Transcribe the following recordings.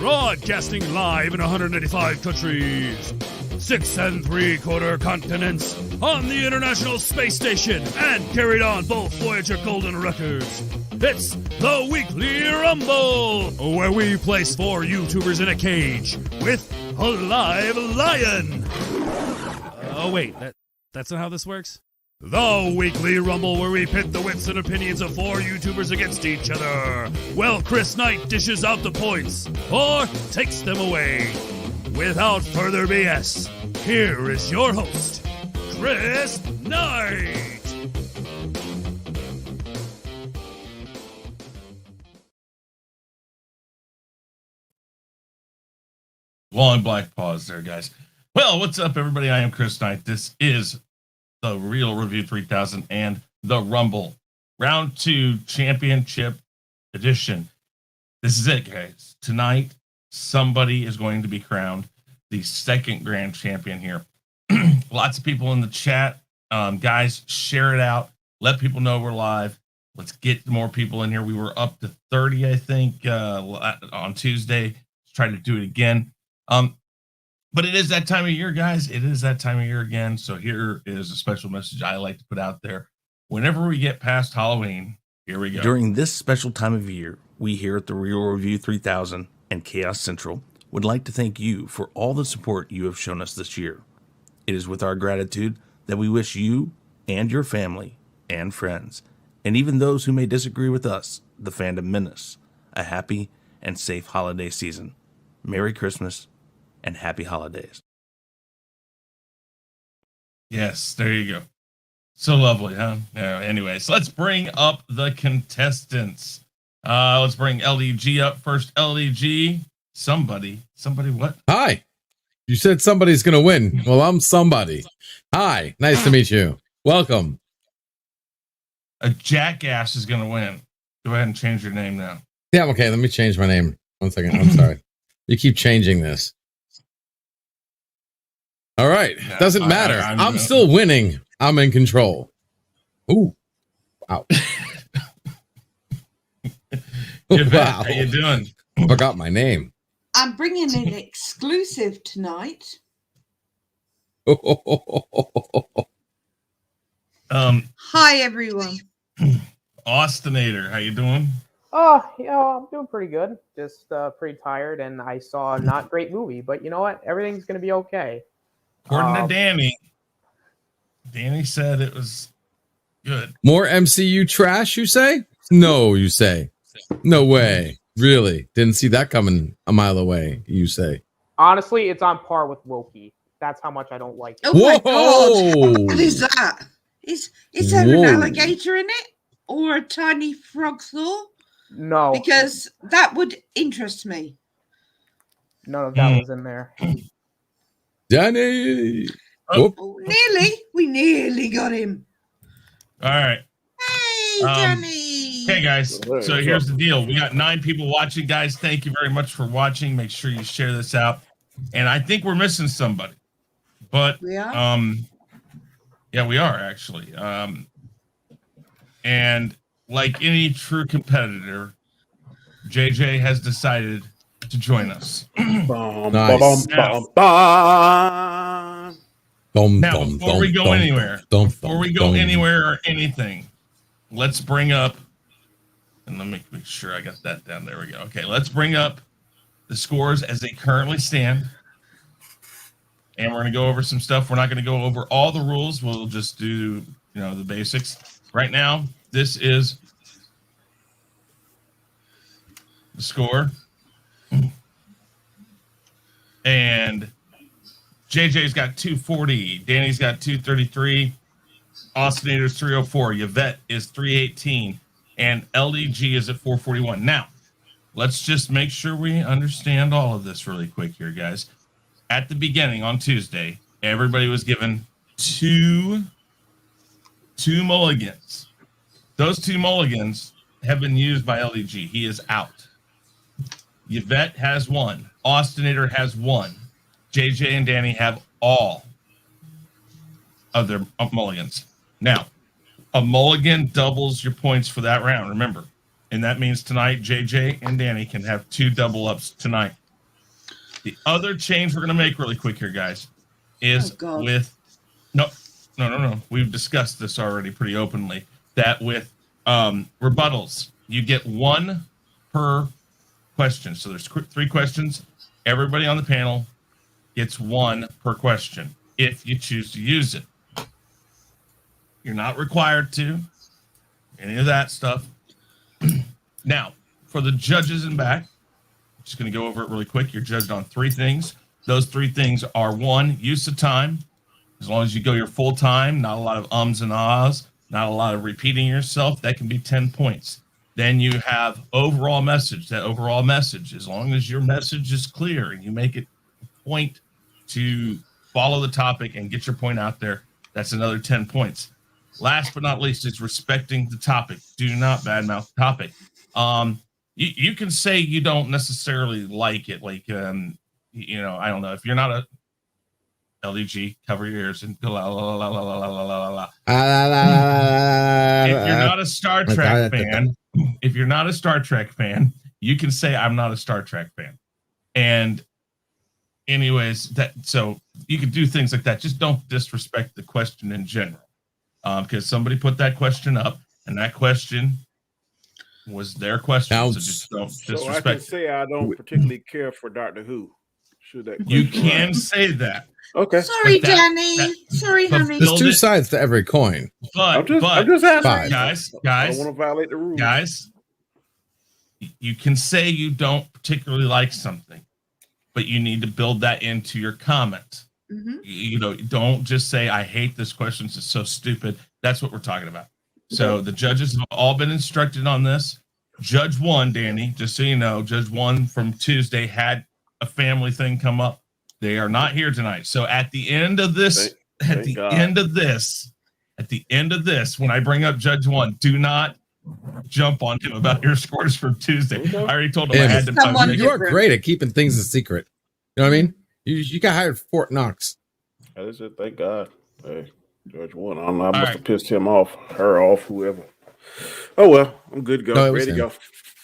Broadcasting live in 185 countries, 6 3/4 continents, on the International Space Station, and carried on both Voyager Golden records. It's the Weekly Rumble, where we place 4 YouTubers in a cage with a live lion. Oh wait, that's not how this works? The Weekly Rumble, where we pit the wits and opinions of 4 YouTubers against each other. Well, Chris Knight dishes out the points, or takes them away. Without further BS, here is your host, Chris Knight. Long black pause there, guys. Well, what's up, everybody? I am Chris Knight. This is the Real Review 3000 and the Rumble Round 2 Championship Edition. This is it, guys. Tonight, somebody is going to be crowned the second grand champion here. Lots of people in the chat. Guys, share it out. Let people know we're live. Let's get more people in here. We were up to 30, I think, on Tuesday. Let's try to do it again. But it is that time of year, guys. It is that time of year again. So here is a special message I like to put out there. Whenever we get past Halloween, here we go. During this special time of year, we here at the Real Review 3000 and Chaos Central would like to thank you for all the support you have shown us this year. It is with our gratitude that we wish you and your family and friends, and even those who may disagree with us, the fandom menace, a happy and safe holiday season. Merry Christmas and happy holidays. Yes, there you go. So lovely, huh? Anyways, let's bring up the contestants. Let's bring LDG up first. LDG, somebody what? Hi. You said somebody's going to win. Well, I'm somebody. Hi. Nice to meet you. Welcome. A jackass is going to win. Go ahead and change your name now. Yeah, okay. Let me change my name. 1 second. I'm sorry. You keep changing this. All right. Doesn't matter. I'm still winning. I'm in control. Ooh. Wow. Yvette, how you doing? Forgot my name. I'm bringing an exclusive tonight. Hi, everyone. Austinator, how you doing? Oh, I'm doing pretty good. Just pretty tired, and I saw a not great movie, but you know what? Everything's going to be okay. According to Danny said it was good. More MCU trash, you say? No, you say. No way. Really? Didn't see that coming a mile away, you say. Honestly, it's on par with Loki. That's how much I don't like it. Oh my God. What is that? Is there an alligator in it? Or a tiny frog Thor? No. Because that would interest me. None of that was in there. Danny! Oh, nearly. We nearly got him. All right. Hey, Danny. Okay, guys. So here's the deal. We got 9 people watching, guys. Thank you very much for watching. Make sure you share this out. And I think we're missing somebody. But we are? Yeah, we are actually. And like any true competitor, JJ has decided to join us. Nice. Now, before we go anywhere or anything, let's bring up, and let me make sure I got that down. There we go. Okay, let's bring up the scores as they currently stand. And we're going to go over some stuff. We're not going to go over all the rules. We'll just do, the basics. Right now, this is the score. And JJ's got 240. Danny's got 233. Austinator's 304. Yvette is 318. And LDG is at 441. Now, let's just make sure we understand all of this really quick here, guys. At the beginning on Tuesday, everybody was given two mulligans. Those 2 mulligans have been used by LDG. He is out. Yvette has 1. Austinator has 1. JJ and Danny have all of their mulligans. Now, a mulligan doubles your points for that round, remember. And that means tonight, JJ and Danny can have 2 double ups tonight. The other change we're going to make really quick here, guys, is God. with no. We've discussed this already pretty openly. That with rebuttals, you get one per question. So there's 3 questions. Everybody on the panel gets 1 per question if you choose to use it. You're not required to. Any of that stuff. Now, for the judges in back, I'm just going to go over it really quick. You're judged on 3 things. Those 3 things are 1, use of time. As long as you go your full time, not a lot of ums and ahs, not a lot of repeating yourself, that can be 10 points. Then you have overall message. That overall message, as long as your message is clear and you make it a point to follow the topic and get your point out there, that's another 10 points. Last but not least is respecting the topic. Do not badmouth the topic. You can say you don't necessarily like it. Like, I don't know. If you're not a LDG, cover your ears and go la la la la la la la la la. If you're not a Star Trek fan, you can say I'm not a Star Trek fan. And anyways, so you can do things like that. Just don't disrespect the question in general. Because somebody put that question up, and that question was their question. So just don't disrespect. So I can say I don't particularly care for Doctor Who. Should that you can say that. Okay. Sorry, Danny. Sorry, honey. There's 2 sides to every coin. But I'm just asking. Guys, I don't want to violate the rules. Guys, you can say you don't particularly like something, but you need to build that into your comment. Mm-hmm. Don't just say, I hate this question. It's so stupid. That's what we're talking about. So the judges have all been instructed on this. Judge 1, Danny, just so you know, Judge 1 from Tuesday had a family thing come up. They are not here tonight. So at the end of this, at the end of this, when I bring up Judge 1, do not jump on him about your scores from Tuesday. I already told him I had to. You are great at keeping things a secret. You know what I mean? You got hired for Fort Knox. I just said, thank God. Hey, Judge 1. I don't know. I must have pissed him off, her off, whoever. Oh well, I'm good to go. No, ready to go.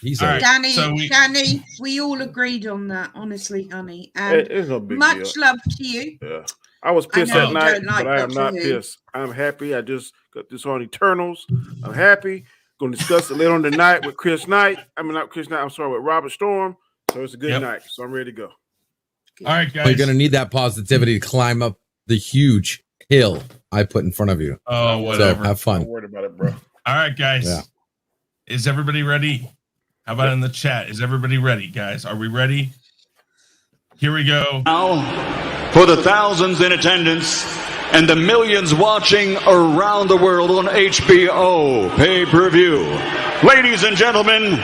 He's all right. Danny, Danny, we all agreed on that, honestly, honey. And it's no big much deal. love to you. Yeah. I was pissed I know that you night, don't like but I am Doctor not Who. pissed. I'm happy. I just got this on Eternals. I'm happy. Going to discuss it later on tonight with Chris Knight. I mean, not Chris Knight. I'm sorry, with Robert Storm. So it's a good night. So I'm ready to go. All right, guys. You're going to need that positivity to climb up the huge hill I put in front of you. Oh, whatever. So have fun. Don't worry about it, bro. All right, guys. Yeah. Is everybody ready? How about in the chat? Is everybody ready, guys? Are we ready? Here we go. Now, for the thousands in attendance and the millions watching around the world on HBO pay-per-view, ladies and gentlemen,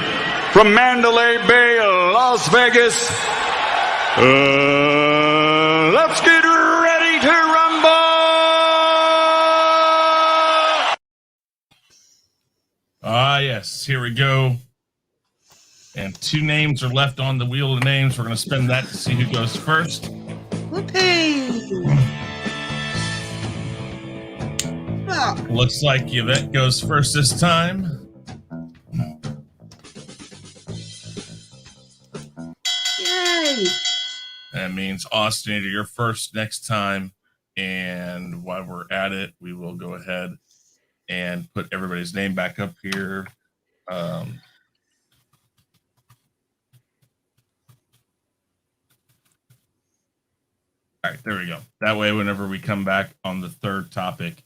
from Mandalay Bay, Las Vegas, let's get ready to rumble! Ah, yes. Here we go. And 2 names are left on the wheel of names. We're going to spin that to see who goes first. Whoopee! Oh, Looks like Yvette goes first this time. yay! That means, Austinator, you're first next time. And while we're at it, we will go ahead and put everybody's name back up here. All right, there we go. That way, whenever we come back on the 3rd topic,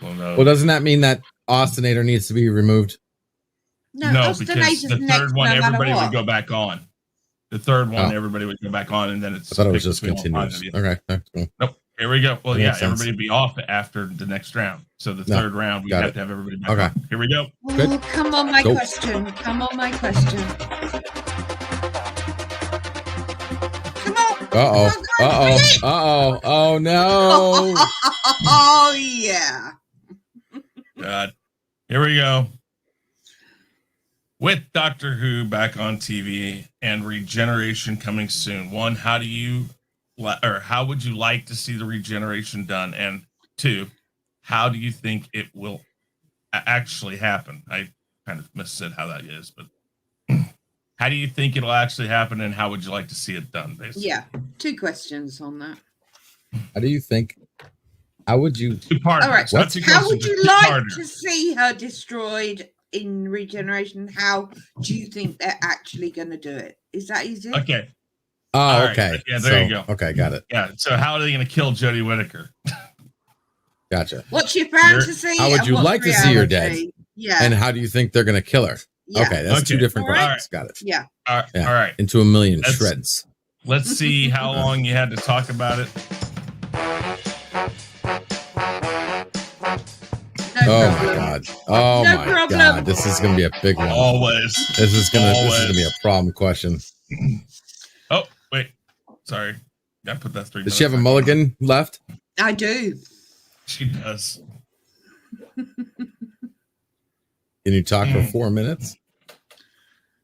we'll know. Well, doesn't that mean that Austinator needs to be removed? No, because the 3rd one, everybody would go back on. The 3rd one, everybody would go back on, and then it's. I thought it was just continuous. Okay. Cool. Nope. Here we go. Well, That yeah, makes sense. everybody would be off after the next round. So the 3rd round, we have to have everybody back on. Here we go. Oh, come on, my question. Come on, my question. Oh no. Oh yeah. God. Here we go. With Doctor Who back on TV and regeneration coming soon. 1, how would you like to see the regeneration done? And 2, how do you think it will actually happen? I kind of missaid how that is, but How do you think it'll actually happen, and how would you like to see it done? Basically, Yeah, 2 questions on that. How do you think? How would you? 2-parters. All right. Not 2 How questions, would just you like 2-parters. to see her destroyed in regeneration? How do you think they're actually going to do it? Is that easy? Okay. Oh, All right. okay. Yeah, there you go. Okay, got it. Yeah. So how are they going to kill Jodie Whittaker? Gotcha. What's your fantasy? How would and you what's like to see her dead? reality? Yeah. And how do you think they're going to kill her? Yeah. Okay, that's 2 different All right. questions. Got it. Yeah. All right. Yeah. All right. Into a million Let's- shreds. Let's see how long you had to talk about it. No Oh problem. my god. Oh No my problem. god. This is gonna be a big one. Always. This is gonna be a problem question. Oh, wait. Sorry. I put that 3 minutes. Does she have a back. mulligan left? I do. She does. Can you talk for 4 minutes?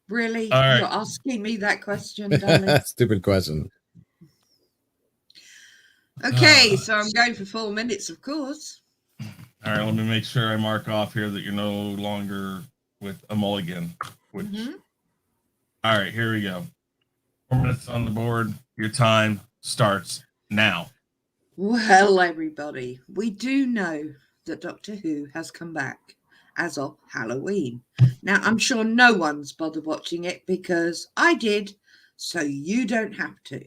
Really? All right. You're asking me that question, darling? Stupid question. Okay, so I'm going for 4 minutes, of course. All right, let me make sure I mark off here that you're no longer with a mulligan. Which, All right, here we go. 4 minutes on the board. Your time starts now. Well, everybody, we do know that Doctor Who has come back as of Halloween. Now, I'm sure no one's bothered watching it because I did, so you don't have to.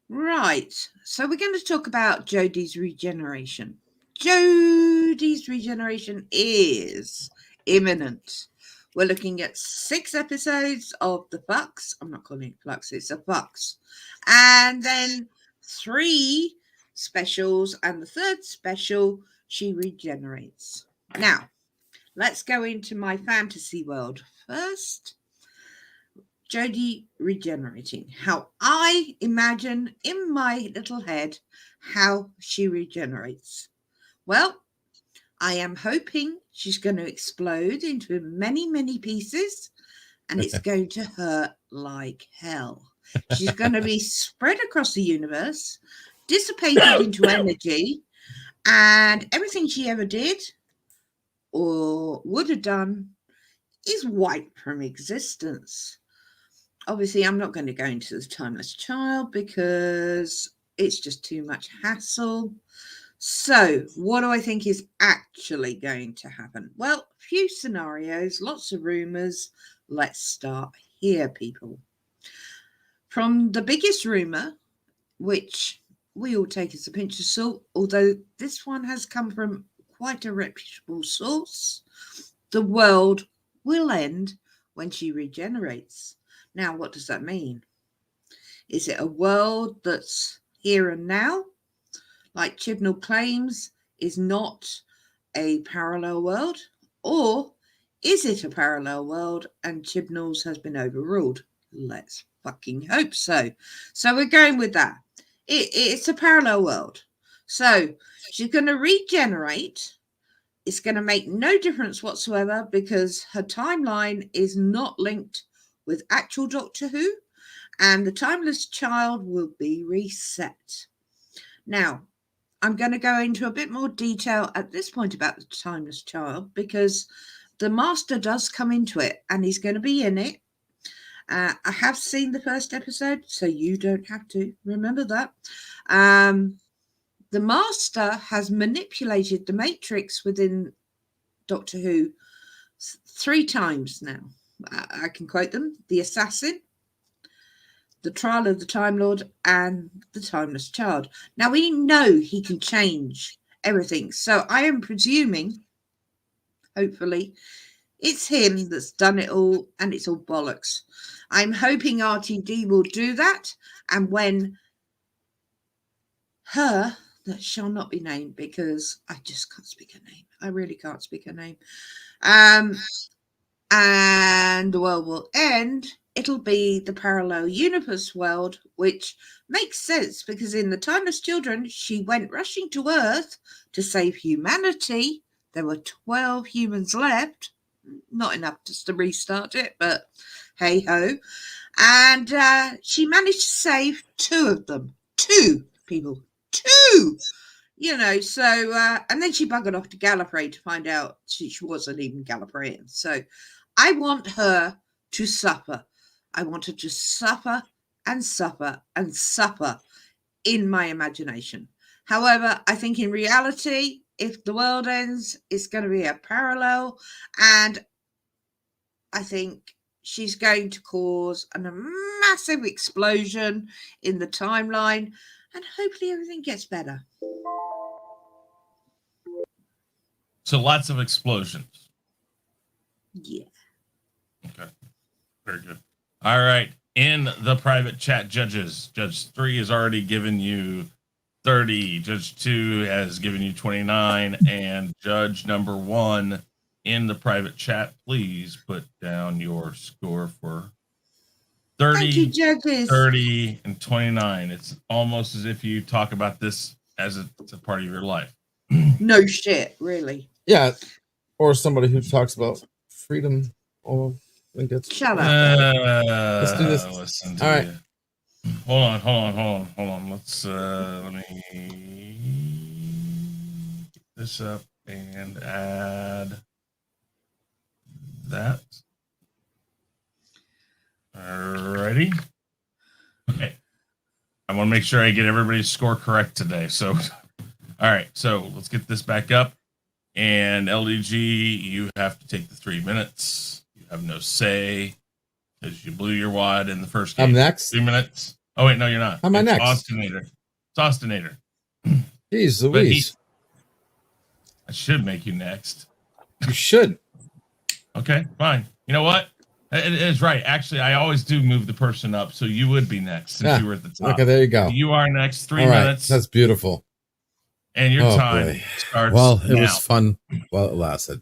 Right, so we're going to talk about Jodie's regeneration. Jodie's regeneration is imminent. We're looking at 6 episodes of the Flux. I'm not calling it Flux, it's a Flux. And then 3 specials, and the 3rd special, she regenerates. Now, let's go into my fantasy world first. Jodie regenerating. How I imagine in my little head how she regenerates. Well, I am hoping she's going to explode into many, many pieces, and it's going to hurt like hell. She's going to be spread across the universe, dissipated into energy, and everything she ever did or would have done is wiped from existence. Obviously, I'm not going to go into the Timeless Child because it's just too much hassle. So, what do I think is actually going to happen? Well, few scenarios, lots of rumors. Let's start here, people. From the biggest rumor, which we all take as a pinch of salt, although this one has come from quite a reputable source, the world will end when she regenerates. Now, what does that mean? Is it a world that's here and now? Like Chibnall claims, is not a parallel world? Or is it a parallel world and Chibnall's has been overruled? Let's fucking hope so. So we're going with that. It's a parallel world. So she's going to regenerate. It's going to make no difference whatsoever because her timeline is not linked with actual Doctor Who, and the Timeless Child will be reset. Now, I'm going to go into a bit more detail at this point about the Timeless Child because the Master does come into it and he's going to be in it. I have seen the first episode, so you don't have to remember that. The Master has manipulated the Matrix within Doctor Who 3 times now. I can quote them: the Assassin, the Trial of the Time Lord, and the Timeless Child. Now, we know he can change everything, so I am presuming, hopefully, it's him that's done it all, and it's all bollocks. I'm hoping RTD will do that, and when her, that shall not be named because I just can't speak her name. I really can't speak her name. And the world will end. It'll be the parallel universe world, which makes sense because in the Timeless Children, she went rushing to Earth to save humanity. There were 12 humans left. Not enough just to restart it, but hey ho. And she managed to save 2 of them. 2 people. 2! You know, so, and then she buggered off to Gallifrey to find out she wasn't even Gallifreyan. So I want her to suffer. I want to just suffer and suffer and suffer in my imagination. However, I think in reality, if the world ends, it's going to be a parallel, and I think she's going to cause a massive explosion in the timeline, and hopefully everything gets better. So lots of explosions. Yeah. Okay. Very good. All right. In the private chat, judges, Judge 3 has already given you 30. Judge 2 has given you 29. And Judge number 1 in the private chat, please put down your score for 30, Thank you, judges. 30, and 29. It's almost as if you talk about this as it's a part of your life. No shit, really. Yeah, or somebody who talks about freedom. Oh, I think that's Shut up. Let's do this. Listen All right. You. Hold on. Let's let me get this up and add that. Alrighty. Okay. I want to make sure I get everybody's score correct today. So, all right. So let's get this back up. And LDG, you have to take the 3 minutes. You have no say because you blew your wad in the first game. I'm next. 3 minutes. Oh wait, no, you're not. How am I next? Austinator. It's Austinator. Jeez Louise. I should make you next. You should. Okay, fine. You know what? It is right. Actually, I always do move the person up, so you would be next since you were at the top. Okay, there you go. You are next. 3 All right, minutes. that's beautiful. And your time boy. starts Well, it now. was fun while it lasted.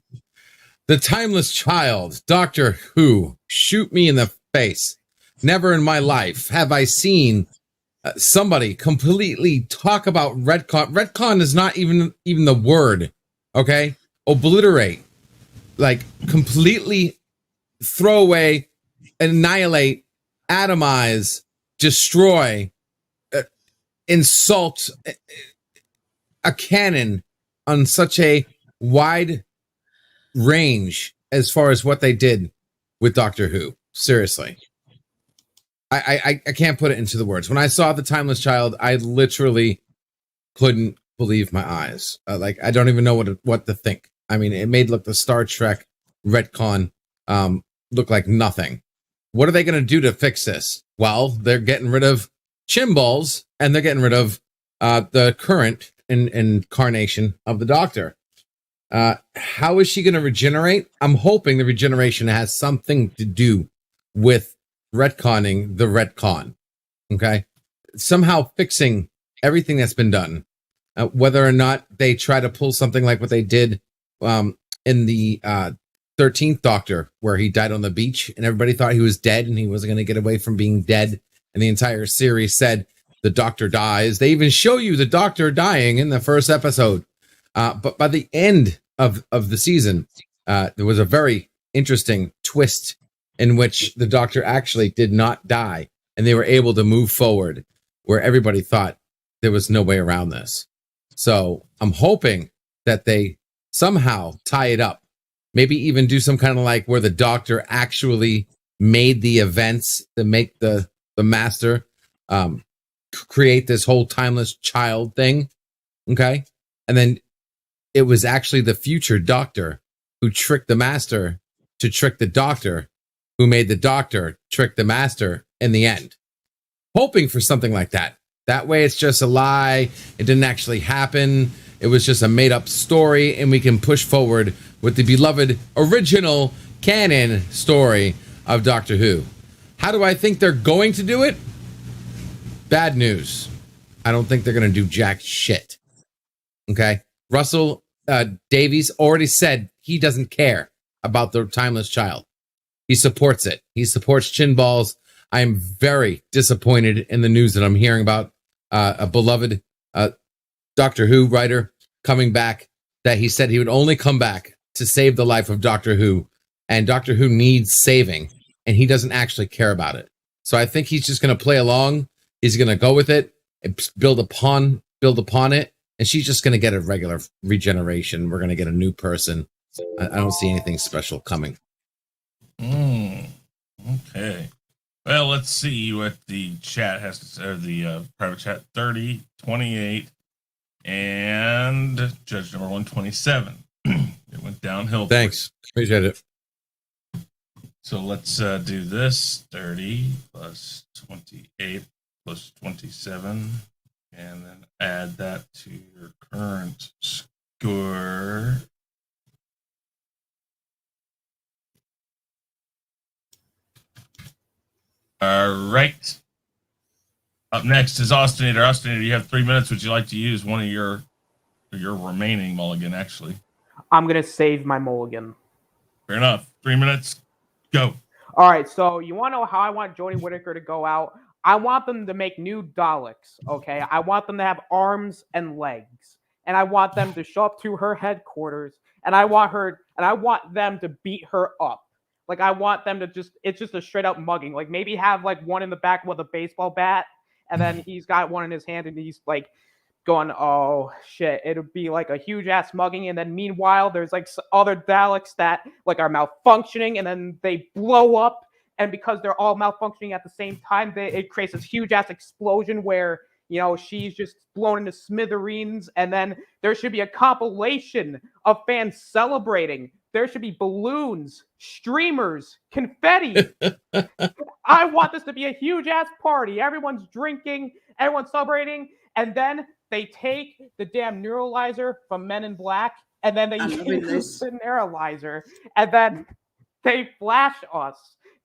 The Timeless Child, Doctor Who, shoot me in the face. Never in my life have I seen somebody completely talk about retcon. Retcon is not even the word, okay? Obliterate, like completely throw away, annihilate, atomize, destroy, insult a canon on such a wide range as far as what they did with Doctor Who. Seriously. I can't put it into the words. When I saw The Timeless Child, I literally couldn't believe my eyes. I don't even know what to think. I mean, it made look the Star Trek retcon look like nothing. What are they going to do to fix this? Well, they're getting rid of Chimballs, and they're getting rid of the current incarnation of the Doctor. How is she going to regenerate? I'm hoping the regeneration has something to do with retconning the retcon. Okay, somehow fixing everything that's been done. Whether or not they try to pull something like what they did in the 13th Doctor, where he died on the beach and everybody thought he was dead and he wasn't going to get away from being dead. And the entire series said the Doctor dies. They even show you the Doctor dying in the first episode. But by the end of the season, there was a very interesting twist in which the Doctor actually did not die. And they were able to move forward where everybody thought there was no way around this. So I'm hoping that they somehow tie it up. Maybe even do some kind of like where the Doctor actually made the events to make the Master create this whole Timeless Child thing. Okay. And then it was actually the future Doctor who tricked the Master to trick the Doctor, who made the Doctor trick the Master in the end. Hoping for something like that. That way it's just a lie. It didn't actually happen. It was just a made-up story, and we can push forward with the beloved original canon story of Doctor Who. How do I think they're going to do it? Bad news. I don't think they're going to do jack shit. Okay? Russell Davies already said he doesn't care about the Timeless Child. He supports it. He supports Chinballs. I am very disappointed in the news that I'm hearing about a beloved Doctor Who writer coming back, that he said he would only come back to save the life of Doctor Who, and Doctor Who needs saving, and he doesn't actually care about it. So I think he's just going to play along. He's going to go with it and build upon it, and she's just going to get a regular regeneration. We're going to get a new person. I don't see anything special coming. Okay. Well, let's see what the chat has to say, or the private chat. 30, 28, and judge number 127. It went downhill. Thanks. Appreciate it. So let's do this. 30 plus 28 plus 27, and then add that to your current score. All right. Up next is Austinator. Austinator, you have 3 minutes. Would you like to use one of your remaining mulligan, actually? I'm going to save my mulligan. Fair enough. 3 minutes. Go. All right, so you want to know how I want Jodie Whittaker to go out? I want them to make new Daleks, okay? I want them to have arms and legs. And I want them to show up to her headquarters. And I want them to beat her up. Like, I want them to it's just a straight up mugging. Like, maybe have, like, one in the back with a baseball bat, and then he's got one in his hand, and he's, like, going, oh, shit. It'll be, like, a huge-ass mugging, and then meanwhile, there's, like, other Daleks that, like, are malfunctioning, and then they blow up, and because they're all malfunctioning at the same time, it creates this huge-ass explosion where, you know, she's just blown into smithereens, and then there should be a compilation of fans celebrating. There should be balloons, streamers, confetti. I want this to be a huge-ass party. Everyone's drinking, everyone's celebrating, and then they take the damn neuralizer from Men in Black, and then they use the neuralizer, and then they flash us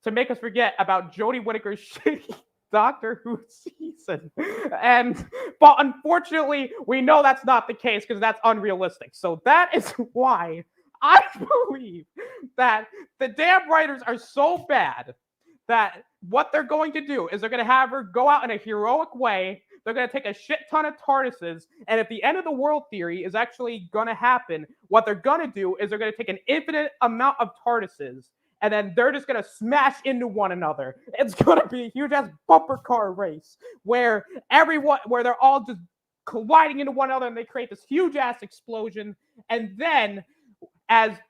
to make us forget about Jodie Whittaker's shitty Doctor Who season. But unfortunately, we know that's not the case because that's unrealistic. So that is why I believe that the damn writers are so bad that what they're going to do is they're going to have her go out in a heroic way. They're going to take a shit ton of TARDISes. And if the end of the world theory is actually going to happen, what they're going to do is they're going to take an infinite amount of TARDISes, and then they're just going to smash into one another. It's going to be a huge-ass bumper car race where they're all just colliding into one another, and they create this huge-ass explosion. And then,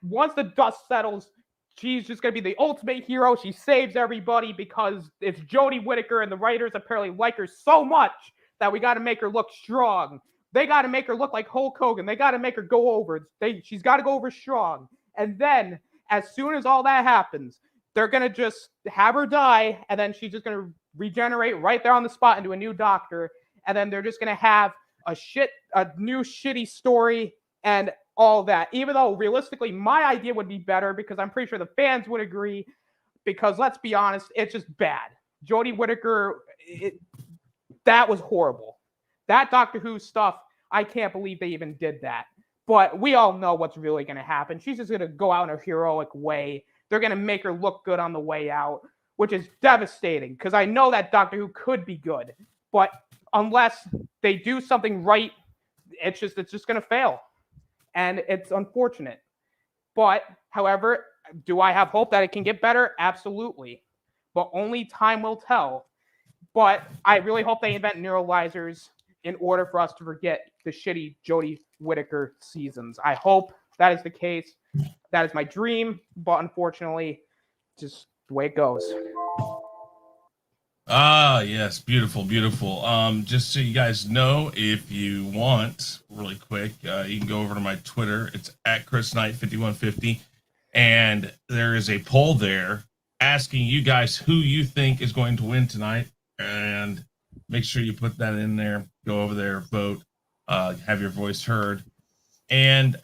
once the dust settles, she's just going to be the ultimate hero. She saves everybody because it's Jodie Whittaker, and the writers apparently like her so much that we got to make her look strong. They got to make her look like Hulk Hogan. They got to make her go over. She's got to go over strong. And then, as soon as all that happens, they're going to just have her die, and then she's just going to regenerate right there on the spot into a new Doctor, and then they're just going to have a new shitty story and all that. Even though, realistically, my idea would be better because I'm pretty sure the fans would agree, because let's be honest, it's just bad. Jodie Whittaker, that was horrible. That Doctor Who stuff, I can't believe they even did that. But we all know what's really going to happen. She's just going to go out in a heroic way. They're going to make her look good on the way out, which is devastating because I know that Doctor Who could be good. But unless they do something right, it's just going to fail. And it's unfortunate. But, however, do I have hope that it can get better? Absolutely. But only time will tell. But I really hope they invent neuralizers in order for us to forget the shitty Jodie Whittaker seasons. I hope that is the case. That is my dream, but unfortunately, just the way it goes. Ah, yes, beautiful, beautiful. Just so you guys know, if you want, really quick, you can go over to my Twitter. It's at ChrisKnight5150, and there is a poll there asking you guys who you think is going to win tonight, and make sure you put that in there. Go over there, vote, have your voice heard. And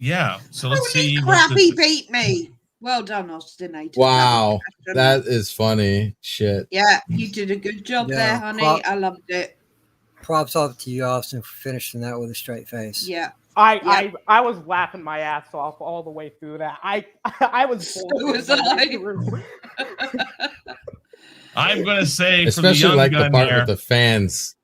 yeah, so let's see. Crappy beat me. Well done, Austinator. Wow, that is funny. Shit. Yeah, you did a good job there, honey. I loved it. Props off to you, Austin, for finishing that with a straight face. Yeah. I was laughing my ass off all the way through that. I was. So was I. I'm gonna say, especially like the part there, with the fans,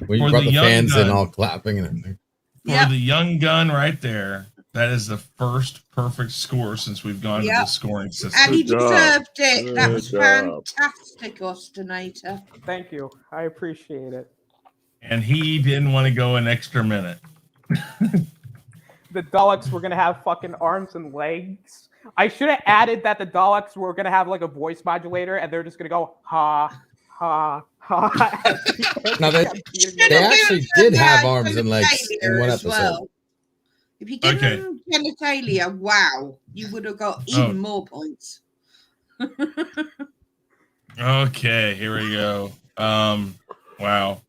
when you brought the fans in all clapping and everything. For the young gun right there, that is the first perfect score since we've gone to the scoring system. And he deserved it. That was fantastic, Austinator. Thank you. I appreciate it. And he didn't want to go an extra minute. The Daleks were going to have fucking arms and legs. I should have added that the Daleks were gonna have like a voice modulator, and they're just gonna go ha ha ha. Now they actually did have arms and legs in one as episode. well. If you give them genitalia, wow, you would have got even more points. Okay, here we go. Wow.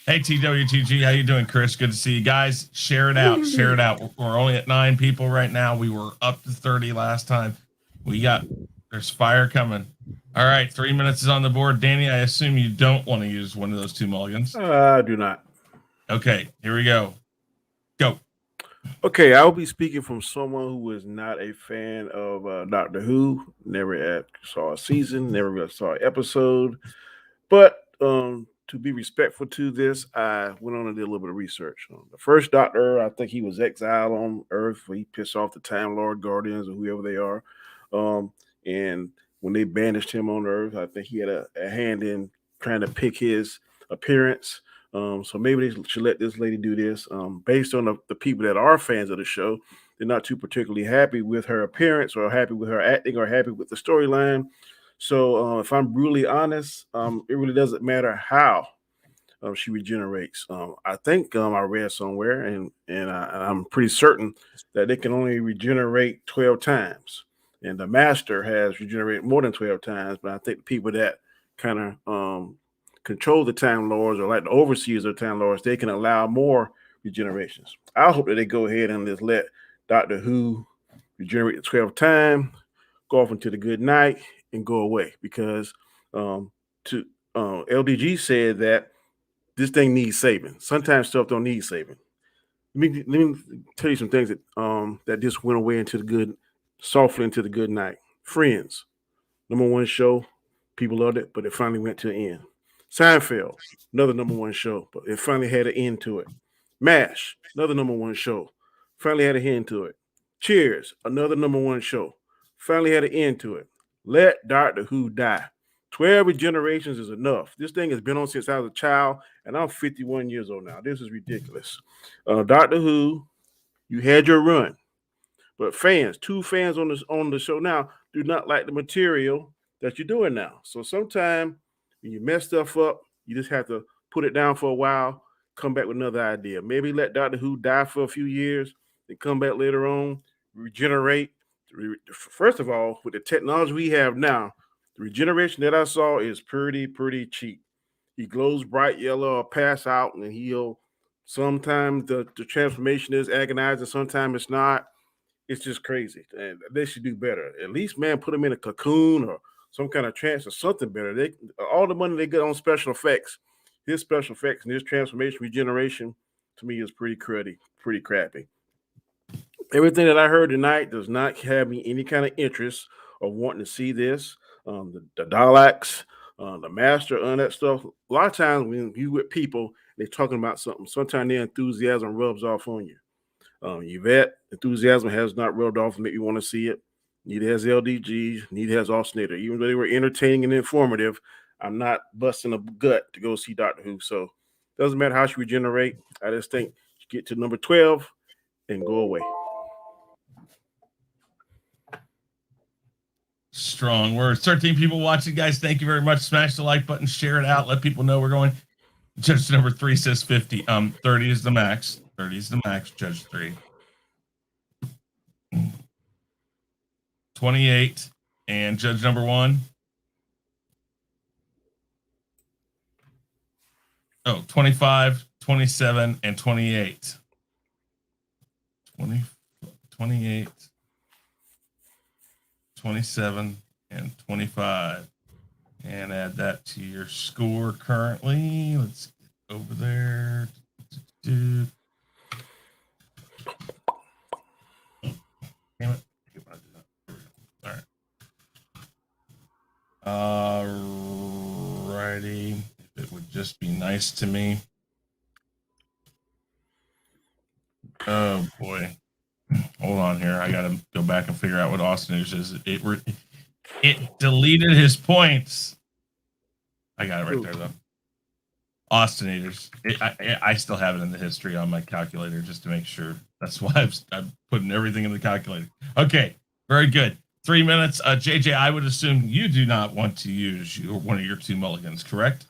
Hey, TWTG, how you doing, Chris? Good to see you guys. Share it out. Share it out. We're only at 9 people right now. We were up to 30 last time. There's fire coming. All right, 3 minutes is on the board. Danny, I assume you don't want to use one of those 2 mulligans. I do not. Okay, here we go. Go. Okay, I'll be speaking from someone who is not a fan of Doctor Who. Never saw a season, never really saw an episode. But to be respectful to this, I went on and did a little bit of research. The first Doctor, I think he was exiled on Earth. He pissed off the Time Lord Guardians or whoever they are. And when they banished him on Earth, I think he had a hand in trying to pick his appearance. So maybe they should let this lady do this. Based on the people that are fans of the show, they're not too particularly happy with her appearance or happy with her acting or happy with the storyline. So if I'm brutally honest, it really doesn't matter how she regenerates. I think I read somewhere, and I'm pretty certain that they can only regenerate 12 times. And the Master has regenerated more than 12 times, but I think the people that kind of control the Time Lords or like the overseers of Time Lords, they can allow more regenerations. I hope that they go ahead and just let Doctor Who regenerate the 12th time, go off into the good night, and go away, because LDG said that this thing needs saving. Sometimes stuff don't need saving. Let me tell you some things that just went away softly into the good night. Friends, #1 show, people loved it, but it finally went to an end. Seinfeld, another #1 show, but it finally had an end to it. MASH, another #1 show, finally had an end to it. Cheers, another #1 show, finally had an end to it. Let Doctor Who die. 12 generations is enough. This thing has been on since I was a child, and I'm 51 years old now. This is ridiculous. Doctor Who, you had your run, but two fans on the show now do not like the material that you're doing now. So sometimes when you mess stuff up, you just have to put it down for a while, come back with another idea. Maybe let Doctor Who die for a few years, then come back later on, regenerate. First of all, with the technology we have now, the regeneration that I saw is pretty cheap. He glows bright yellow or pass out, and he'll sometimes the transformation is agonizing, sometimes it's not. It's just crazy. And they should do better. At least, man, put him in a cocoon or some kind of trance or something better. All the money they get on special effects, his special effects and his transformation regeneration, to me, is pretty crappy. Everything that I heard tonight does not have me any kind of interest or wanting to see this. The Daleks, the Master, and that stuff. A lot of times when you with people, they're talking about something. Sometimes their enthusiasm rubs off on you. Yvette, enthusiasm has not rubbed off and make you want to see it. Neither has LDG, neither has Austinator. Even though they were entertaining and informative, I'm not busting a gut to go see Doctor Who. So it doesn't matter how she regenerate. I just think she get to number 12 and go away. Strong words. 13 people watching, guys. Thank you very much. Smash the like button, share it out, let people know we're going. Judge number 3 says 50. 30 is the max. 30 is the max. Judge 3. 28 and judge number 1. 25, 27, and 28. 28, 27, and 25. And add that to your score currently. Let's get over there. Damn it. All right. Alrighty. If it would just be nice to me. Oh boy. Hold on here. I gotta go back and figure out what Austinator is. It deleted his points. I got it right there though. Austinators. I still have it in the history on my calculator just to make sure. That's why I'm putting everything in the calculator. Okay, Very good. 3 minutes. JJ, I would assume you do not want to use one of your 2 mulligans, correct?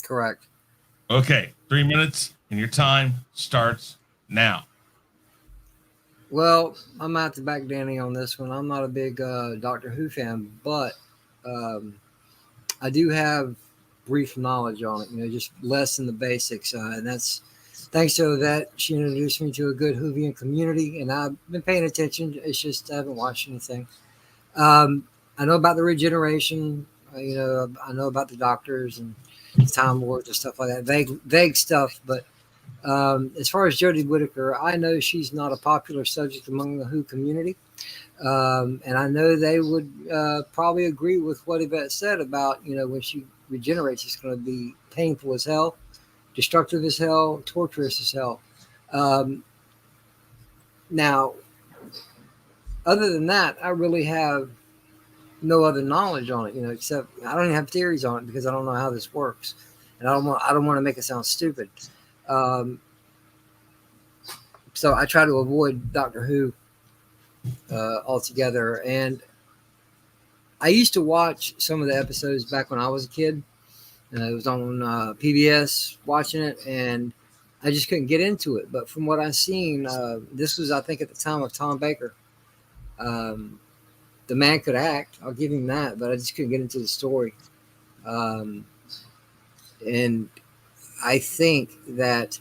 Correct. Okay. 3 minutes, and your time starts now. Well, I'm out to back Danny on this one. I'm not a big Doctor Who fan, but I do have brief knowledge on it, just less than the basics. And that's thanks to Yvette. She introduced me to a good Whovian community, and I've been paying attention. It's just I haven't watched anything. I know about the regeneration. I know about the doctors and Time Lords and stuff like that. Vague stuff, but as far as Jodie Whittaker, I know she's not a popular subject among the Who community. And I know they would probably agree with what Yvette said about, when she regenerates, it's going to be painful as hell, destructive as hell, torturous as hell. Now, other than that, I really have no other knowledge on it, except I don't even have theories on it because I don't know how this works. And I don't want to make it sound stupid. So I try to avoid Doctor Who altogether. And I used to watch some of the episodes back when I was a kid. It was on PBS watching it, and I just couldn't get into it. But from what I've seen, this was, I think, at the time of Tom Baker. The man could act. I'll give him that, but I just couldn't get into the story. And I think that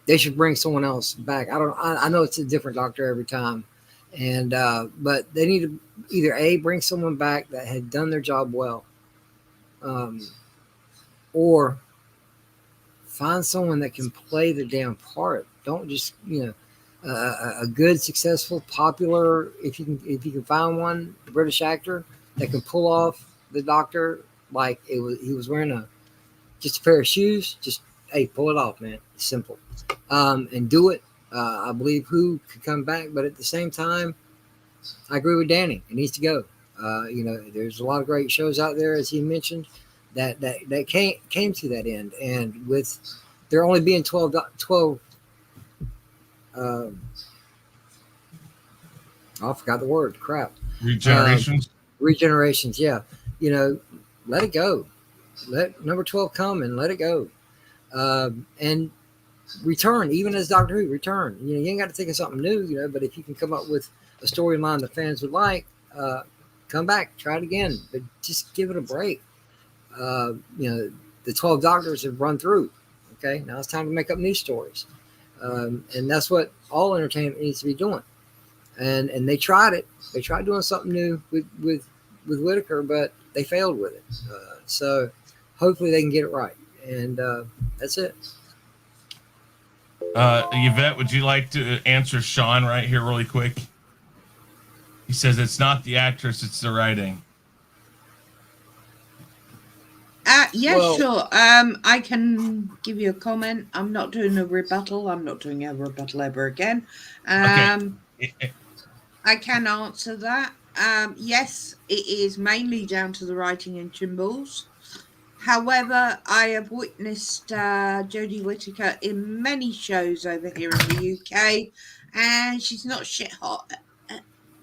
they should bring someone else back. I know it's a different doctor every time, and but they need to either bring someone back that had done their job well, or find someone that can play the damn part. Don't just a good, successful, popular. If you can find one British actor that can pull off the doctor like he was wearing just a pair of shoes. Just pull it off, man. It's simple. And do it. I believe Who could come back, but at the same time, I agree with Danny. It needs to go. There's a lot of great shows out there, as he mentioned, that came to that end, and with there only being 12 I forgot the word. Crap. Regenerations. Yeah. Let it go. Let number 12 come and let it go. And return, even as Doctor Who, return. You ain't got to think of something new, but if you can come up with a storyline the fans would like, come back, try it again, but just give it a break. The 12 Doctors have run through. Okay, now it's time to make up new stories. And that's what all entertainment needs to be doing. And they tried it. They tried doing something new with Whittaker, but they failed with it. So hopefully they can get it right. And that's it. Yvette, would you like to answer Sean right here really quick? He says it's not the actress, it's the writing. Sure. I can give you a comment. I'm not doing a rebuttal. I'm not doing a rebuttal ever again. Okay. I can answer that. Yes, it is mainly down to the writing and symbols. However, I have witnessed Jodie Whittaker in many shows over here in the UK, and she's not shit hot at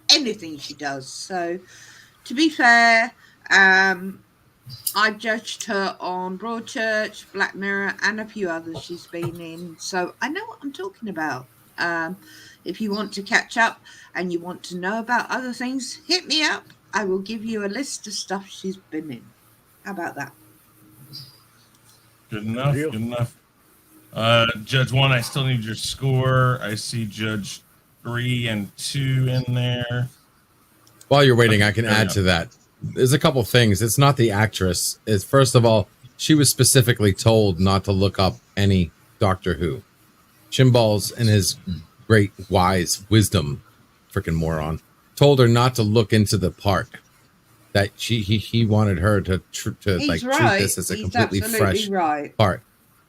anything she does. So, to be fair, I judged her on Broadchurch, Black Mirror, and a few others she's been in. So I know what I'm talking about. If you want to catch up and you want to know about other things, hit me up. I will give you a list of stuff she's been in. How about that? Good enough. Good enough. Judge 1, I still need your score. I see Judge 3 and 2 in there. While you're waiting, I can add to that. There's a couple things. It's not the actress. It's first of all, she was specifically told not to look up any Doctor Who. Chimballs, in his great wise wisdom, freaking moron, told her not to look into the part. That he wanted her to treat this as a completely fresh part,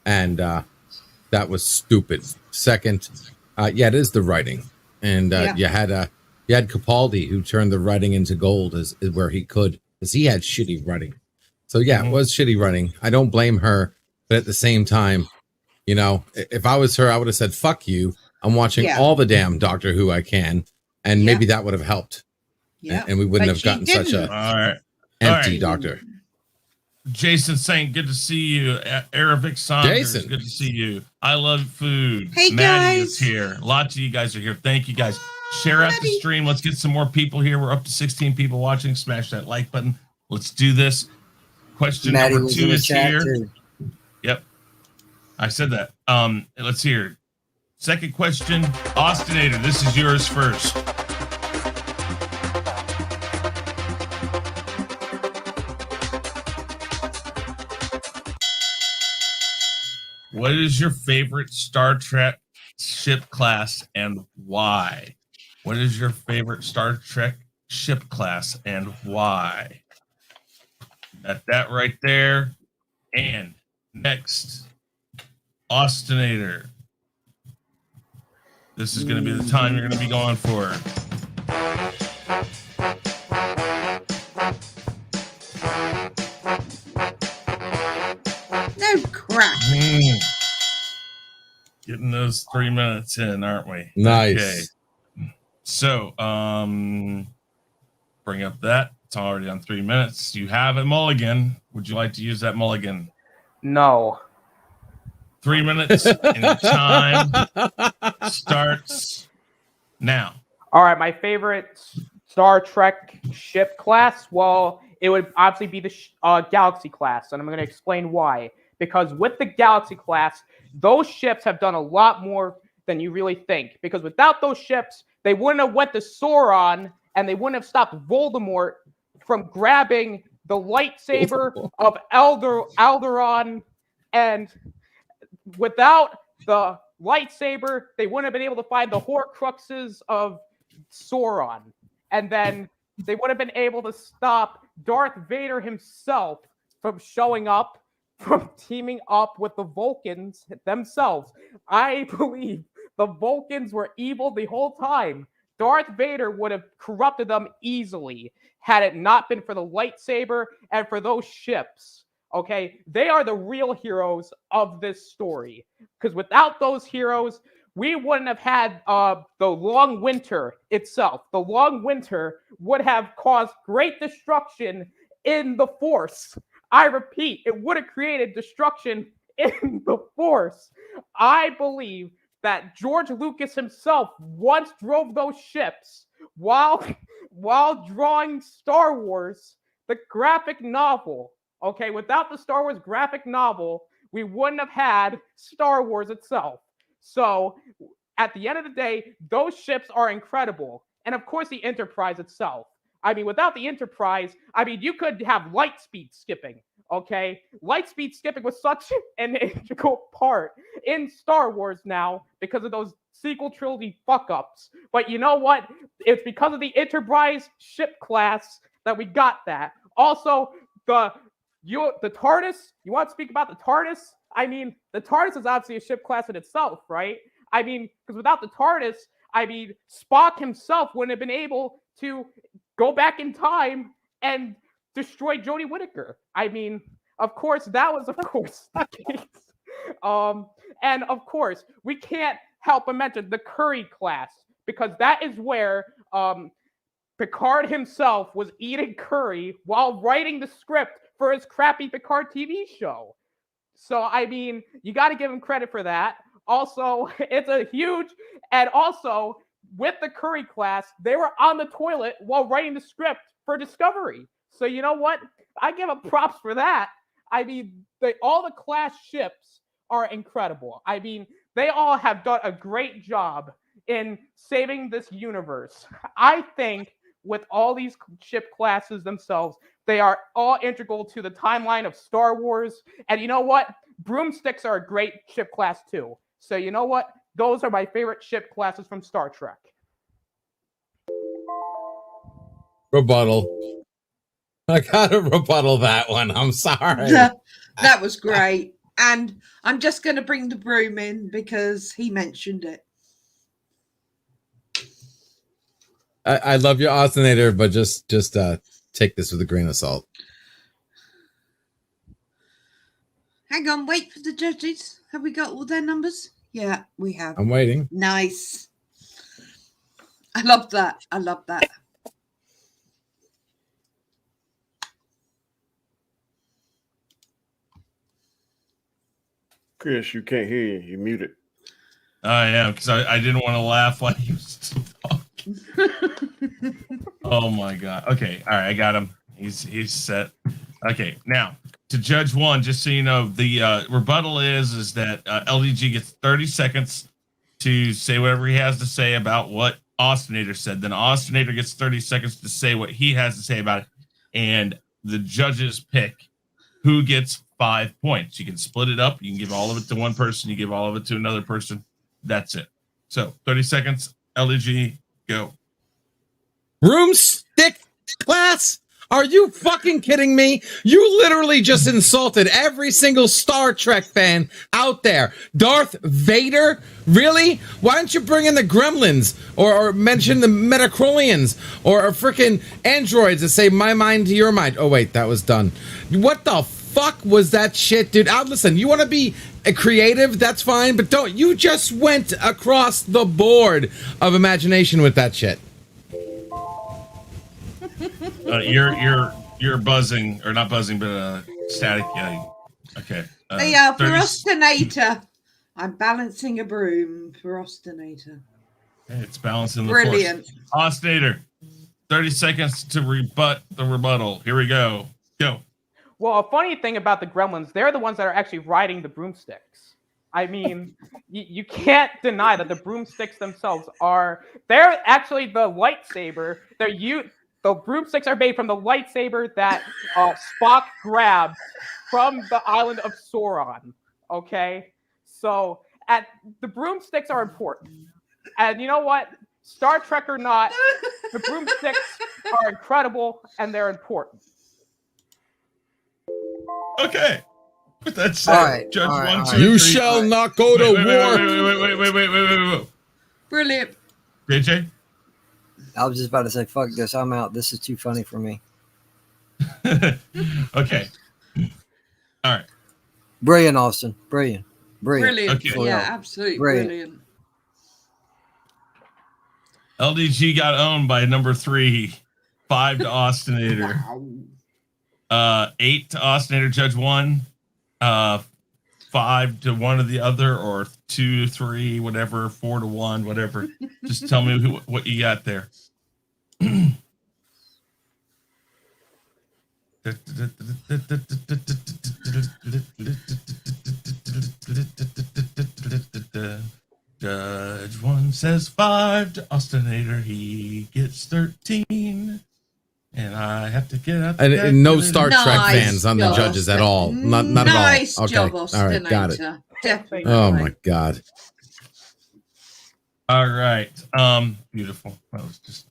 and that was stupid. Second, it is the writing, and you had Capaldi who turned the writing into gold is where he could, because he had shitty writing. So it was shitty writing. I don't blame her, but at the same time, if I was her, I would have said, "Fuck you. I'm watching Yeah. all the damn Doctor Who I can, and maybe that would have helped. Yeah. And we wouldn't But have gotten she such didn't. a All right. empty right. Doctor. Jason Saint, good to see you. Aravic Saunders, Jason. good to see you. I love food. Hey, Maddie guys. is here. Lots of you guys are here. Thank you guys. Share out the Maddie. stream. Let's get some more people here. We're up to 16 people watching. Smash that like button. Let's do this. Question Maddie number was 2 in the is chat here. too. Yep. I said that. Let's hear. Second question. Austinator, this is yours first. What is your favorite Star Trek ship class and why? What is your favorite Star Trek ship class and why? Got that right there. And next, Austinator. This is going to be the time you're going to be going for. No crap. Getting those 3 minutes in, aren't we? Nice. Okay. So, bring up that. It's already on 3 minutes. You have a mulligan. Would you like to use that mulligan? No. 3 minutes and your time starts now. All right, my favorite Star Trek ship class, well, it would obviously be the Galaxy class, and I'm going to explain why. Because with the Galaxy class, those ships have done a lot more than you really think. Because without those ships, they wouldn't have went to Sauron, and they wouldn't have stopped Voldemort from grabbing the lightsaber of Alderaan. And without the lightsaber, they wouldn't have been able to find the Horcruxes of Sauron. And then they would have been able to stop Darth Vader himself from showing up, from teaming up with the Vulcans themselves. I believe the Vulcans were evil the whole time. Darth Vader would have corrupted them easily had it not been for the lightsaber and for those ships. Okay, they are the real heroes of this story. Because without those heroes, we wouldn't have had the long winter itself. The long winter would have caused great destruction in the Force. I repeat, it would have created destruction in the Force. I believe that George Lucas himself once drove those ships while drawing Star Wars, the graphic novel. Okay, without the Star Wars graphic novel, we wouldn't have had Star Wars itself. So, at the end of the day, those ships are incredible. And of course, the Enterprise itself. I mean, without the Enterprise, I mean, you could have light speed skipping, okay? Light speed skipping was such an integral part in Star Wars now because of those sequel trilogy fuck-ups. But you know what? It's because of the Enterprise ship class that we got that. Also, the TARDIS, you want to speak about the TARDIS? I mean, the TARDIS is obviously a ship class in itself, right? I mean, because without the TARDIS, I mean, Spock himself wouldn't have been able to go back in time and destroy Jodie Whittaker. I mean, of course, that was, of course, the case. And of course, we can't help but mention the Curry class, because that is where Picard himself was eating curry while writing the script for his crappy Picard TV show. So, I mean, you got to give him credit for that. Also, it's a huge, and also with the Curry class, they were on the toilet while writing the script for Discovery. So, you know what? I give them props for that. I mean, all the class ships are incredible. I mean, they all have done a great job in saving this universe. I think with all these ship classes themselves, they are all integral to the timeline of Star Wars. And you know what? Broomsticks are a great ship class too. So you know what? Those are my favorite ship classes from Star Trek. Rebuttal. I gotta rebuttal that one. I'm sorry. That was great. And I'm just going to bring the broom in because he mentioned it. I love your Austinator, but just take this with a grain of salt. Hang on, wait for the judges. Have we got all their numbers? Yeah, we have. I'm waiting. Nice. I love that. I love that. Chris, you can't hear you. You're muted. I am, because I didn't want to laugh while he was talking. Oh my god. Okay, all right, I got him. He's set. Okay, now to judge one, just so you know, the rebuttal is that LDG gets 30 seconds to say whatever he has to say about what Austinator said. Then Austinator gets 30 seconds to say what he has to say about it, and the judges pick who gets 5 points. You can split it up. You can give all of it to one person. You give all of it to another person. That's it. So 30 seconds. LDG, go. Broomstick class? Are you fucking kidding me? You literally just insulted every single Star Trek fan out there. Darth Vader? Really? Why don't you bring in the Gremlins or mention the Metacronians or freaking androids that say my mind to your mind? Oh, wait, that was done. What the fuck was that shit, dude? Listen, you want to be a creative? That's fine, but don't. You just went across the board of imagination with that shit. You're buzzing, or not buzzing, but static. Yeah. Okay. For Austinator. I'm balancing a broom for Austinator. It's balancing the Brilliant. force. Austinator, 30 seconds to rebut the rebuttal. Here we go. Go. Well, a funny thing about the Gremlins, they're the ones that are actually riding the broomsticks. I mean, you can't deny that the broomsticks themselves they're actually the lightsaber. The broomsticks are made from the lightsaber that Spock grabbed from the island of Sauron. Okay? So, the broomsticks are important. And you know what? Star Trek or not, the broomsticks are incredible and they're important. Okay. With that said, All right, Judge all right, 1, all 2, right. You 3. shall not go to Wait. Brilliant. JJ? I was just about to say, fuck this. I'm out. This is too funny for me. Okay. All right. Brilliant, Austin. Brilliant. Brilliant. Okay. Yeah, absolutely Brilliant. brilliant. LDG got owned by number 3, 5 to Austinator. Wow. 8 to Austinator, Judge 1. 5 to one or the other, or 2 to 3, whatever, 4 to 1, whatever. Just tell me what you got there. Judge 1 says 5 to Austinator. He gets 13. And I have to get out. And no Star Trek Nice fans on the job, judges at all. Not nice at all. job, Okay. All right. Got it. Austinator. Definitely. Oh my God. All right. Beautiful. That was just.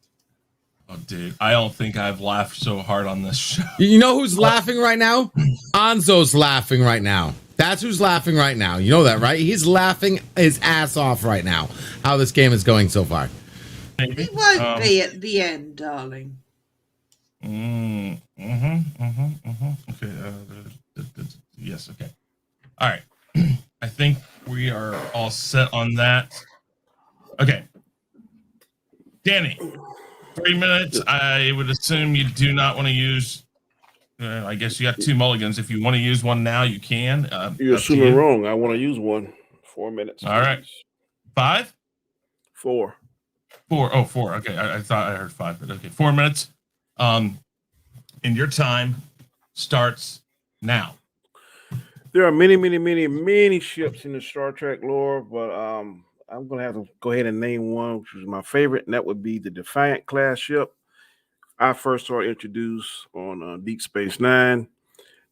Oh, dude. I don't think I've laughed so hard on this show. You know who's laughing right now? Anzo's laughing right now. That's who's laughing right now. You know that, right? He's laughing his ass off right now. How this game is going so far. Maybe. It won't be at the end, darling. Okay. Yes. Okay. All right. I think we are all set on that. Okay. Danny, 3 minutes. I would assume you do not want to use. I guess you got 2 mulligans. If you want to use one now, you can. You're assuming wrong. I want to use one. 4 minutes. All right. 5? 4. 4. Oh, 4. Okay. I thought I heard 5, but okay. 4 minutes. And your time starts now. There are many ships in the Star Trek lore, but I'm going to have to go ahead and name one, which was my favorite, and that would be the Defiant class ship. I first saw it introduced on Deep Space Nine.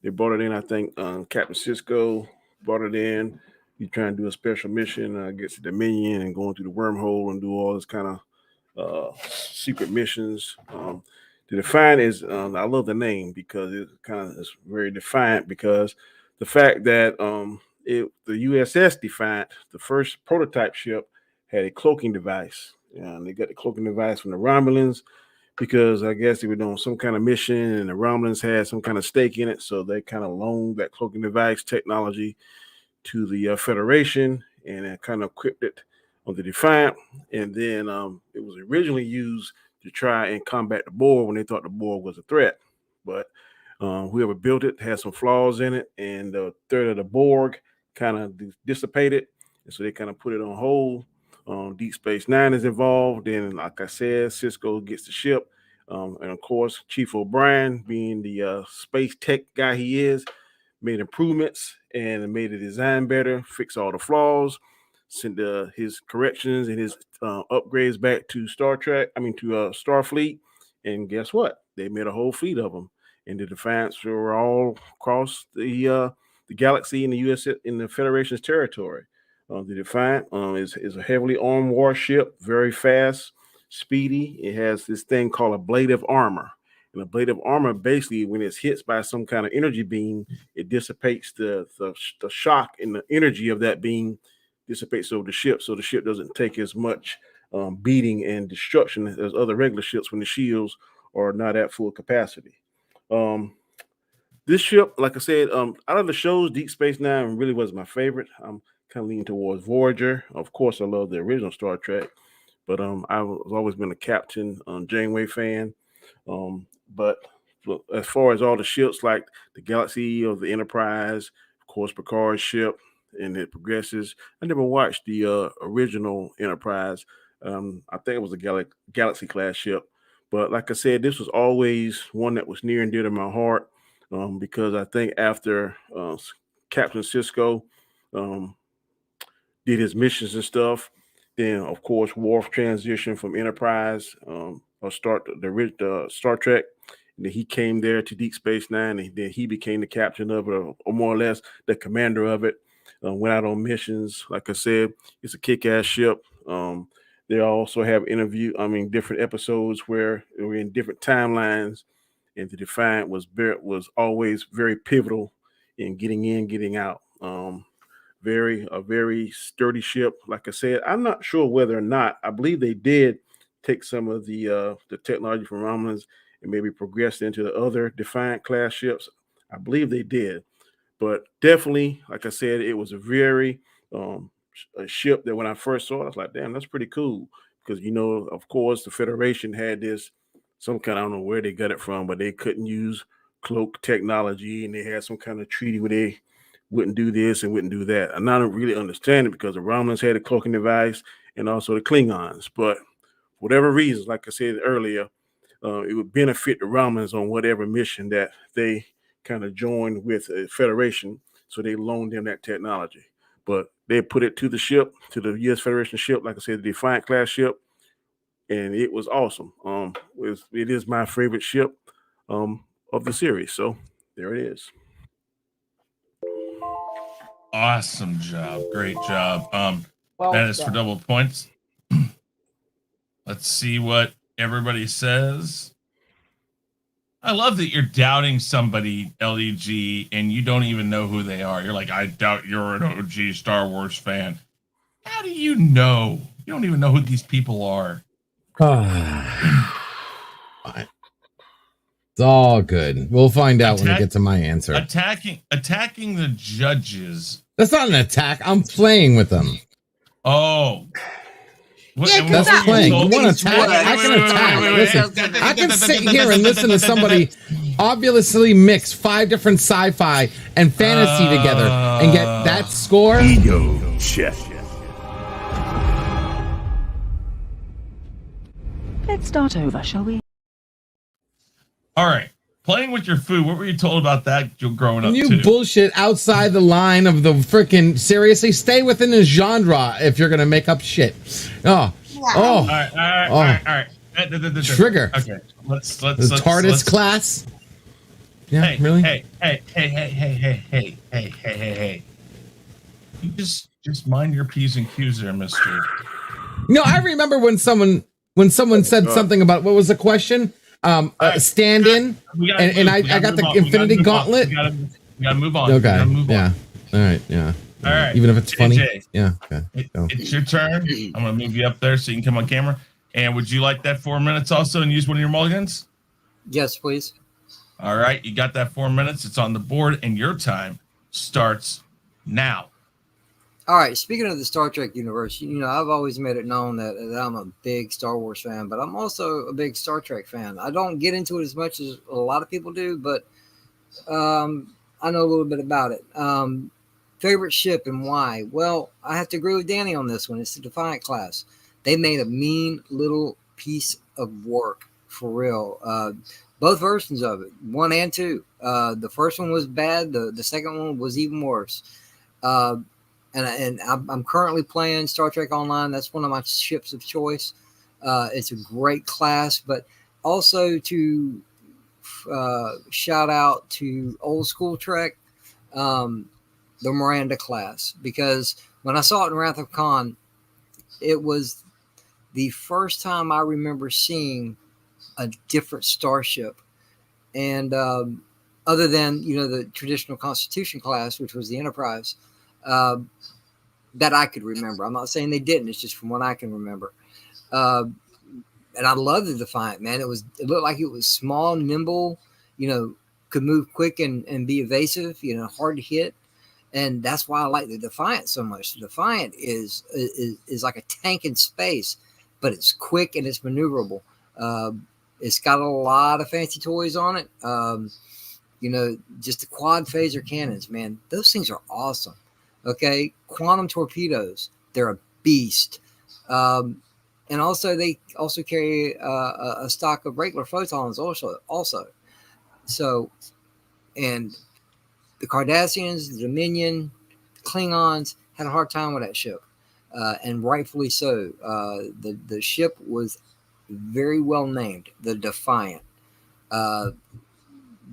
They brought it in, I think Captain Sisko brought it in. He's trying to do a special mission, gets to Dominion and going through the wormhole and do all this kind of secret missions. The Defiant is, I love the name because it kind of is very defiant, because the fact that the USS Defiant, the first prototype ship, had a cloaking device. And they got the cloaking device from the Romulans because I guess they were doing some kind of mission and the Romulans had some kind of stake in it. So they kind of loaned that cloaking device technology to the Federation. and it kind of equipped it on the Defiant. And then it was originally used to try and combat the Borg when they thought the Borg was a threat. But whoever built it had some flaws in it, and the threat of the Borg kind of dissipated, and so they kind of put it on hold. Deep Space Nine is involved, and like I said, Cisco gets the ship, and of course, Chief O'Brien, being the space tech guy he is, made improvements and made the design better, fixed all the flaws, sent his corrections and his upgrades back to Starfleet, and guess what? They made a whole fleet of them, and the Defiants were all across the galaxy in the U.S. in the Federation's territory. The Defiant is a heavily armed warship, very fast, speedy. It has this thing called a blade of armor. And a blade of armor, basically, when it's hit by some kind of energy beam, it dissipates the shock and the energy of that beam dissipates over the ship, so the ship doesn't take as much beating and destruction as other regular ships when the shields are not at full capacity. This ship, like I said, out of the shows, Deep Space Nine really was my favorite. I'm kind of leaning towards Voyager. Of course, I love the original Star Trek, but I've always been a Captain Janeway fan. But as far as all the ships, like the Galaxy of the Enterprise, of course, Picard's ship, and it progresses. I never watched the original Enterprise. I think it was a Galaxy class ship. But like I said, this was always one that was near and dear to my heart, because I think after Captain Cisco did his missions and stuff, then of course Worf transitioned from Enterprise or Star Trek, and then he came there to Deep Space Nine, and then he became the captain of it, or more or less the commander of it. Went out on missions. Like I said, it's a kick-ass ship. They also have different episodes where we're in different timelines, and the Defiant was always very pivotal in getting in, getting out. A very sturdy ship. Like I said, I'm not sure whether or not, I believe they did take some of the technology from Romulans and maybe progress into the other Defiant class ships. I believe they did. But definitely, like I said, it was a very a ship that when I first saw it, I was like, damn, that's pretty cool. Because, of course, the Federation had some kind, I don't know where they got it from, but they couldn't use cloak technology, and they had some kind of treaty where they wouldn't do this and wouldn't do that. And I don't really understand it because the Romulans had a cloaking device and also the Klingons. But for whatever reasons, like I said earlier, it would benefit the Romulans on whatever mission that they kind of joined with a Federation, so they loaned them that technology. But they put it to the ship, to the U.S. Federation ship, like I said, the Defiant class ship, and it was awesome. It is my favorite ship of the series, so there it is. Awesome job, great job. Well that is done. for double points. Let's see what everybody says. I love that you're doubting somebody, LDG, and you don't even know who they are. You're like, I doubt you're an OG Star Wars fan. How do you know? You don't even know who these people are. Fine. It's all good. We'll find out when I get to my answer. Attacking the judges. That's not an attack. I'm playing with them. Oh. Yeah, that's playing. You want to attack? I can attack. Listen, I can sit here and listen to somebody obviously mix 5 different sci-fi and fantasy together and get that score. Ego check. Let's start over, shall we? All right. Playing with your food. What were you told about that growing up? You bullshit outside the line of the freaking. Seriously, stay within the genre if you're gonna make up shit. All right. Trigger. Okay. Let's the TARDIS class. Yeah, hey, really? Hey. You just mind your P's and Q's there, mister. No, I remember when someone said something about, what was the question? Stand in, and I got the Infinity Gauntlet. We gotta move on. Okay. Yeah. All right. Yeah. All right. Even if it's funny. AJ, yeah. Okay. It's your turn. I'm gonna move you up there so you can come on camera. And would you like that 4 minutes also and use one of your mulligans? Yes, please. All right. You got that 4 minutes. It's on the board, and your time starts now. All right. Speaking of the Star Trek universe, I've always made it known that I'm a big Star Wars fan, but I'm also a big Star Trek fan. I don't get into it as much as a lot of people do, but I know a little bit about it. Favorite ship and why? Well, I have to agree with Danny on this one. It's the Defiant class. They made a mean little piece of work for real. Both versions of it, 1 and 2. The first one was bad. The second one was even worse. And I'm currently playing Star Trek Online. That's one of my ships of choice. It's a great class, but also to shout out to old school Trek, the Miranda class, because when I saw it in Wrath of Khan, it was the first time I remember seeing a different starship. And other than, the traditional Constitution class, which was the Enterprise, that I could remember. I'm not saying they didn't. It's just from what I can remember. And I love the Defiant, man. It looked like it was small, nimble, could move quick and be evasive, hard to hit. And that's why I like the Defiant so much. The Defiant is like a tank in space, but it's quick and it's maneuverable. It's got a lot of fancy toys on it. Just the quad phaser cannons, man. Those things are awesome. Okay, quantum torpedoes, they're a beast. And also they also carry a stock of regular photons also. So, and the Cardassians, the Dominion, Klingons had a hard time with that ship, and rightfully so. The ship was very well named, the Defiant.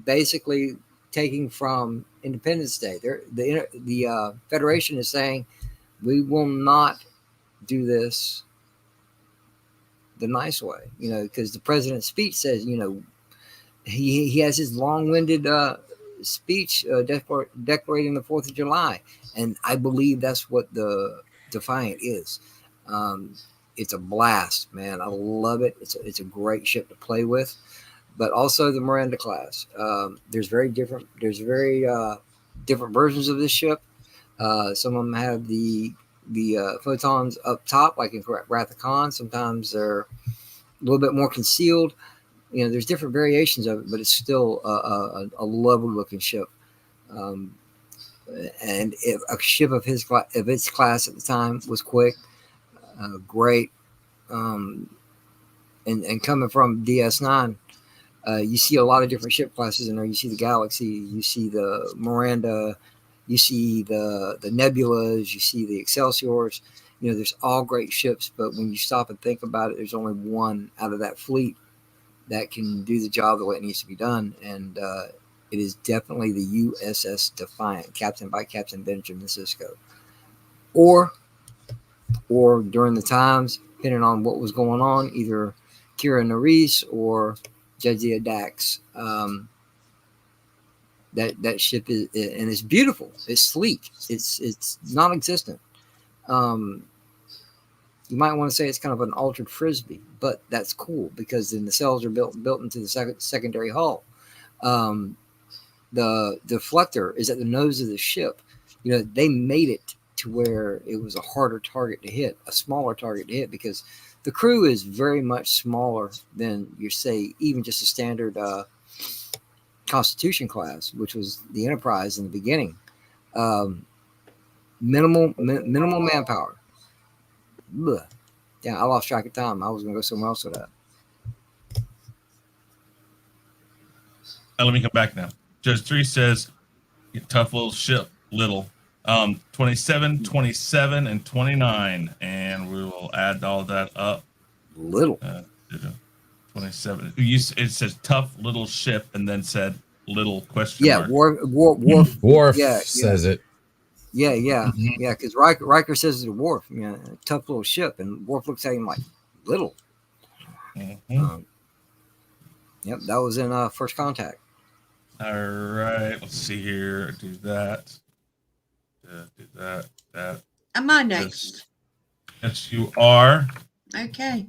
Basically taking from Independence Day. The Federation is saying, we will not do this the nice way, because the president's speech says, he has his long-winded speech declaring the 4th of July. And I believe that's what the Defiant is. It's a blast, man. I love it. It's a great ship to play with. But also the Miranda class. There's very different versions of this ship. Some of them have the photons up top, like in Wrath of Khan. Sometimes they're a little bit more concealed. There's different variations of it, but it's still a lovely looking ship. And if a ship of its class at the time was quick, great. And coming from DS9. You see a lot of different ship classes in there. You see the Galaxy, you see the Miranda, you see the Nebulas, you see the Excelsiors. There's all great ships, but when you stop and think about it, there's only one out of that fleet that can do the job the way it needs to be done. And it is definitely the USS Defiant, captained by Captain Benjamin Sisko. Or during the times, depending on what was going on, either Kira Nerys or Jadzia Dax. That ship is, and it's beautiful. It's sleek. It's non-existent. You might want to say it's kind of an altered frisbee, but that's cool because then the cells are built into the secondary hull. The deflector is at the nose of the ship. They made it to where it was a harder target to hit, a smaller target to hit, because the crew is very much smaller than even just a standard Constitution class, which was the Enterprise in the beginning. Minimal manpower. Blech. Yeah, I lost track of time. I was going to go somewhere else with that. Let me come back now. Judge 3 says, tough little ship, little. 27, 27, and 29. And we will add all that up. Little. 27. It says tough little ship and then said little question mark. Worf yeah, says it. Yeah, because Riker says it to Worf, tough little ship, and Worf looks at him like little. Mm-hmm. Yep, that was in First Contact. All right, let's see here. Do that. That. Am I next? Yes, you are. Okay.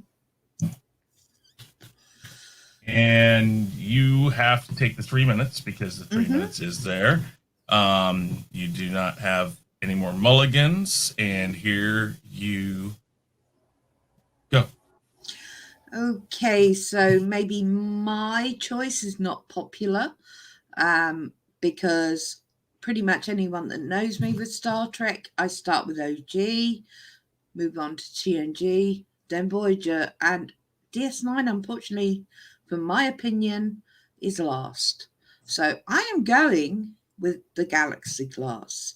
And you have to take the 3 minutes because the 3 minutes is there. You do not have any more mulligans? And here you go. Okay, so maybe my choice is not popular, because pretty much anyone that knows me with Star Trek, I start with OG, move on to TNG, then Voyager, and DS9, unfortunately, for my opinion, is last. So I am going with the Galaxy class.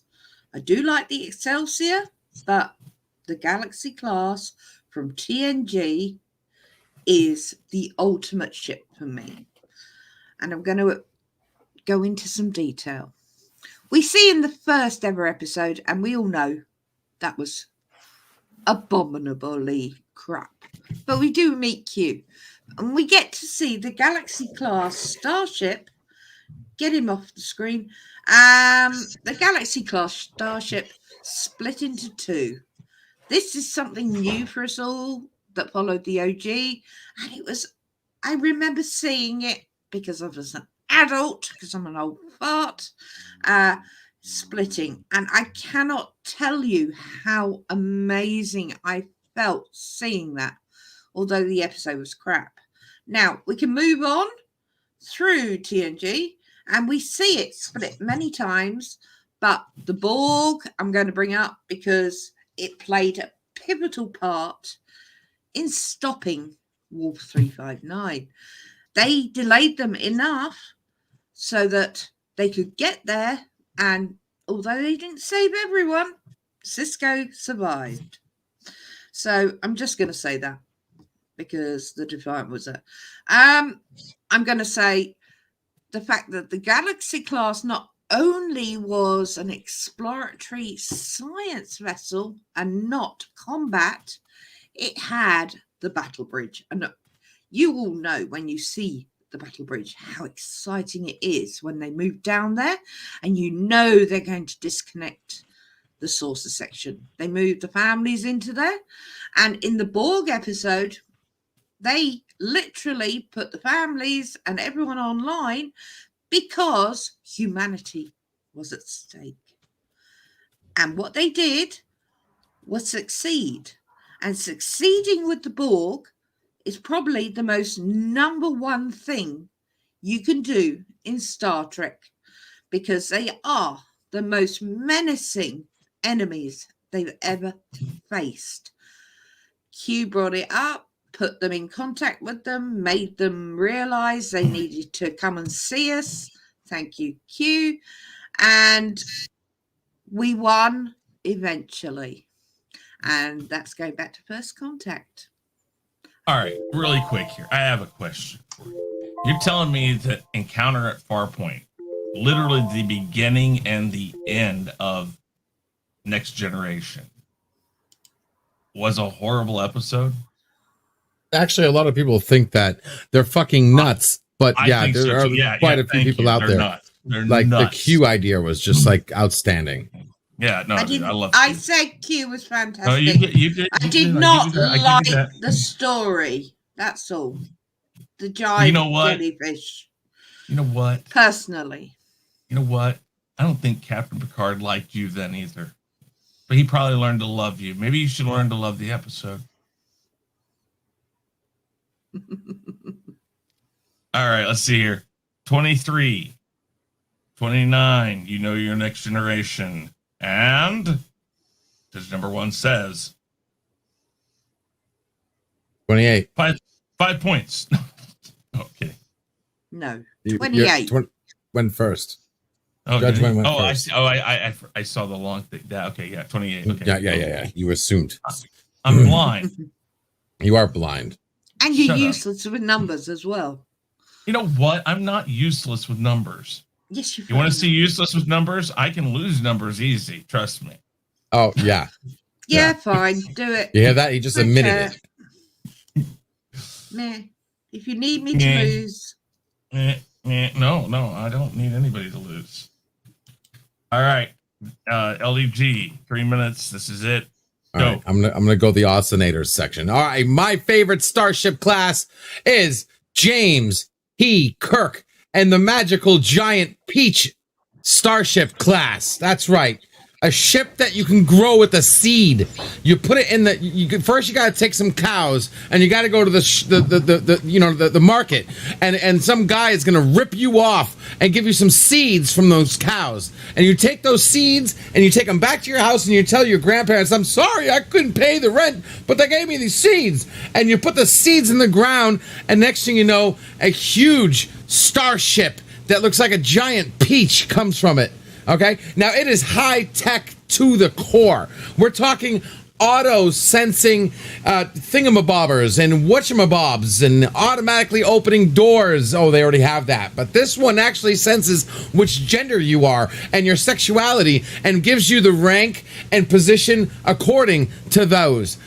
I do like the Excelsior, but the Galaxy class from TNG is the ultimate ship for me. And I'm going to go into some detail. We see in the first ever episode, and we all know that was abominably crap. But we do meet Q, and we get to see the Galaxy class starship. Get him off the screen. The Galaxy class starship split into two. This is something new for us all that followed the OG, and I remember seeing it because I was an adult, because I'm an old fart, splitting, and I cannot tell you how amazing I felt seeing that, although the episode was crap. Now we can move on through TNG, and we see it split many times, but the Borg I'm going to bring up because it played a pivotal part in stopping Wolf 359. They delayed them enough so that they could get there, and although they didn't save everyone, Cisco survived. So I'm just going to say that because the Defiant was there. I'm going to say the fact that the Galaxy class not only was an exploratory science vessel and not combat, it had the battle bridge. And you all know when you see the battle bridge how exciting it is when they move down there, and you know they're going to disconnect the saucer section. They move the families into there, and in the Borg episode, they literally put the families and everyone online because humanity was at stake. And what they did was succeed. And succeeding with the Borg is probably the most number one thing you can do in Star Trek, because they are the most menacing enemies they've ever faced. Q brought it up, put them in contact with them, made them realize they needed to come and see us. Thank you, Q. And we won eventually. And that's going back to First Contact. All right, really quick here. I have a question for you. You're telling me that Encounter at Farpoint, literally the beginning and the end of Next Generation, was a horrible episode? Actually, a lot of people think that. They're fucking nuts. But yeah, there are quite a few people out there. Nuts. They're like nuts. The Q idea was just like outstanding. Yeah, no, I love Q. I said Q was fantastic. Oh, you did. I did not like the story. That's all. The giant jellyfish. You know what? Personally. You know what? I don't think Captain Picard liked you then either. But he probably learned to love you. Maybe you should learn to love the episode. All right, let's see here. 23, 29, you know your Next Generation. And, as number one says, 28. 5 points. Okay. No, 28. Went first. Oh, Judgment went first. I saw the long thing. Okay, yeah, 28. Okay. Yeah. You assumed. I'm blind. You are blind. And you're useless with numbers as well. You know what? I'm not useless with numbers. Yes, you want to see useless with numbers? I can lose numbers easy. Trust me. Oh, yeah. Yeah, fine. Do it. You hear that? He just admitted it. Nah. If you need me to lose. No, I don't need anybody to lose. All right. LDG, 3 minutes. This is it. All right, I'm gonna go the Austinator section. All right, my favorite starship class is James He Kirk and the magical giant Peach starship class. That's right. A ship that you can grow with a seed. You put it in first you got to take some cows and you got to go to the market and some guy is going to rip you off and give you some seeds from those cows. And you take those seeds and you take them back to your house and you tell your grandparents, I'm sorry, I couldn't pay the rent, but they gave me these seeds. And you put the seeds in the ground and next thing you know, a huge starship that looks like a giant peach comes from it. Okay, now it is high tech to the core. We're talking auto sensing thingamabobbers and whatchamabobs and automatically opening doors. Oh, they already have that. But this one actually senses which gender you are and your sexuality and gives you the rank and position according to those.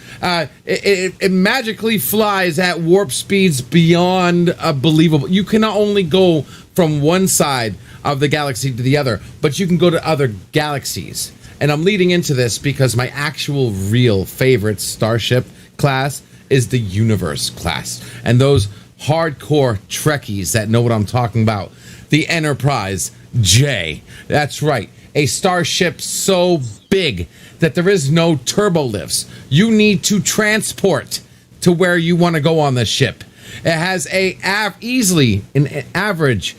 It magically flies at warp speeds beyond believable. You can not only go from one side of the galaxy to the other, but you can go to other galaxies. And I'm leading into this because my actual real favorite starship class is the Universe class. And those hardcore Trekkies that know what I'm talking about. The Enterprise J. That's right. A starship so big that there is no turbo lifts. You need to transport to where you want to go on the ship. It has easily an average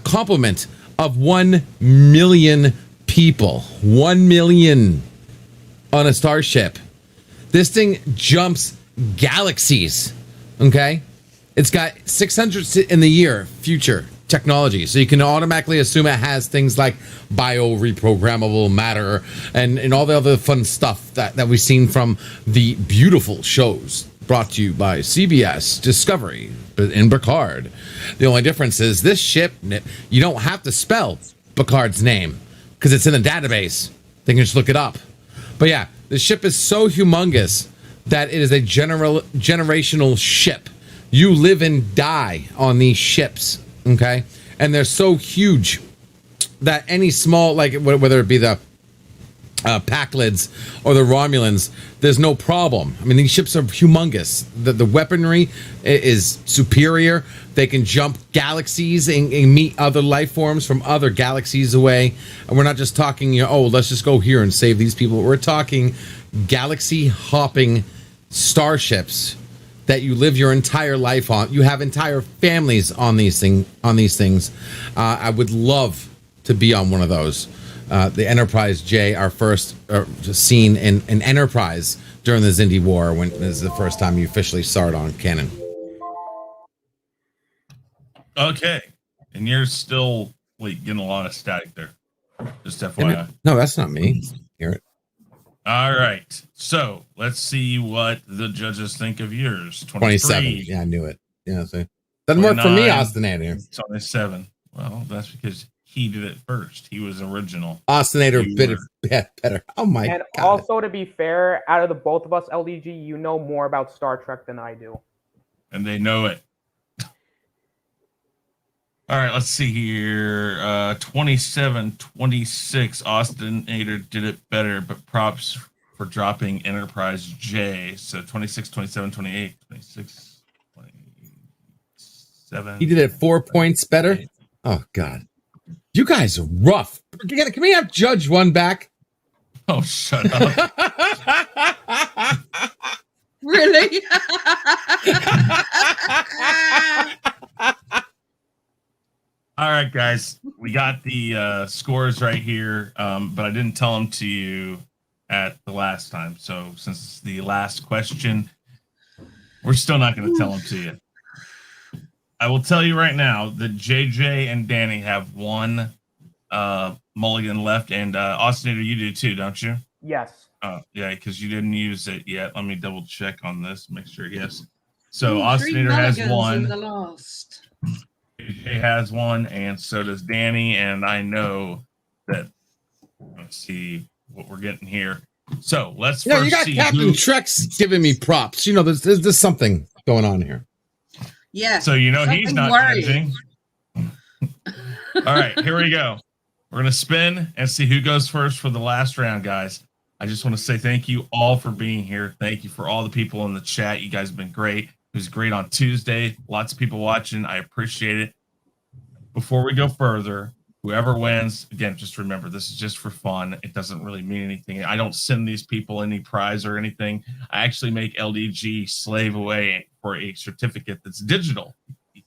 complement of 1 million people. 1 million on a starship. This thing jumps galaxies. Okay? It's got 600 in the year future technology. So you can automatically assume it has things like bio-reprogrammable matter and all the other fun stuff that we've seen from the beautiful shows brought to you by CBS, Discovery, and Picard. The only difference is this ship, you don't have to spell Picard's name because it's in the database. They can just look it up. But yeah, the ship is so humongous that it is a generational ship. You live and die on these ships, okay? And they're so huge that any small, like whether it be the Packlids or the Romulans, there's no problem. I mean, these ships are humongous. The weaponry is superior. They can jump galaxies and meet other life forms from other galaxies away. And we're not just talking, let's just go here and save these people. We're talking galaxy hopping starships that you live your entire life on. You have entire families on these things. I would love to be on one of those. The Enterprise J, our first seen in Enterprise during the Xindi War, when this is the first time you officially saw it on canon. Okay, and you're still getting a lot of static there. Just FYI. No, that's not me. Hear it. All right, so let's see what the judges think of yours. 27. Yeah, I knew it. Yeah, see. Doesn't work for me, Austinator. 27. Well, that's because he did it first. He was original. Austinator bit it better. Oh my god. And also, to be fair, out of the both of us, LDG, you know more about Star Trek than I do. And they know it. All right, let's see here. 27-26. Austinator did it better, but props for dropping Enterprise J. So 26, 27, 28, 26, 27. He did it 4 points better? Oh god. You guys are rough. Can we have Judge one back? Oh, shut up. Really? All right, guys. We got the scores right here, but I didn't tell them to you at the last time. So since it's the last question, we're still not going to tell them to you. I will tell you right now that JJ and Danny have one mulligan left, and Austinator, you do too, don't you? Yes. Yeah, because you didn't use it yet. Let me double check on this, make sure. Yes. So Austinator has one. In the last. JJ has one, and so does Danny. And I know that. Let's see what we're getting here. So let's. Yeah, you got Captain Trek's giving me props. There's something going on here. Yeah. So he's not judging. All right, here we go. We're gonna spin and see who goes first for the last round, guys. I just want to say thank you all for being here. Thank you for all the people in the chat. You guys have been great. It was great on Tuesday. Lots of people watching. I appreciate it. Before we go further, Whoever wins, again, just remember, this is just for fun. It doesn't really mean anything. I don't send these people any prize or anything. I actually make LDG slave away for a certificate that's digital.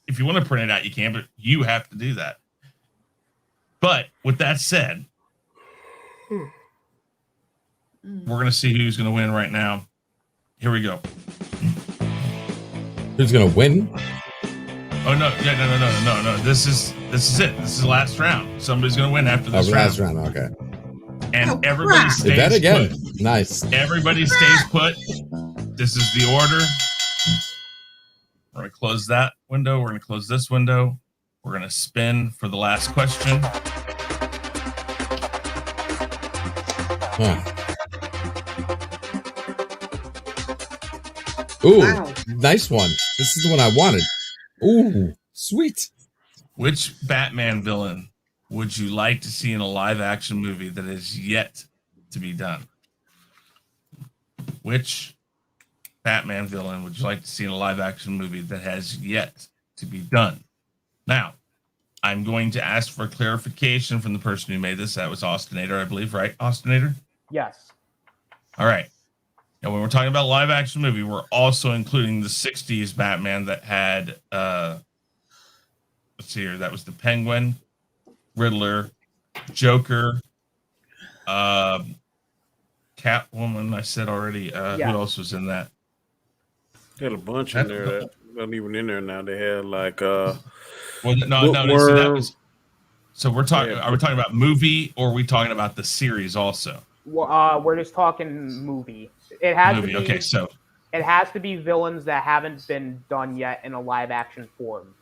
If you want to print it out, you can, but you have to do that. But with that said, we're going to see who's going to win right now. Here we go. Who's going to win? Oh, no. Yeah, no. This is it. This is the last round. Somebody's going to win after this last round. Okay. And everybody stays Yvette again. put. Nice. Everybody stays put. This is the order. We're going to close that window. We're going to close this window. We're going to spin for the last question. Huh. Ooh, Wow. nice one. This is the one I wanted. Ooh, sweet. Which Batman villain would you like to see in a live action movie that is yet to be done? Which Batman villain would you like to see in a live action movie that has yet to be done? Now, I'm going to ask for clarification from the person who made this. That was Austinator, I believe, right? Austinator? Yes. All right. Now, when we're talking about live action movie, we're also including the 60s Batman that had, let's see here, that was the Penguin, Riddler, Joker, Catwoman, I said already. Yeah. Who else was in that? They had a bunch in there that not even in there now. They had like Well, no. So that was. So we're talking. Are we talking about movie, or are we talking about the series also? We're just talking movie. It has Movie. to be. Okay, so it has to be villains that haven't been done yet in a live action form.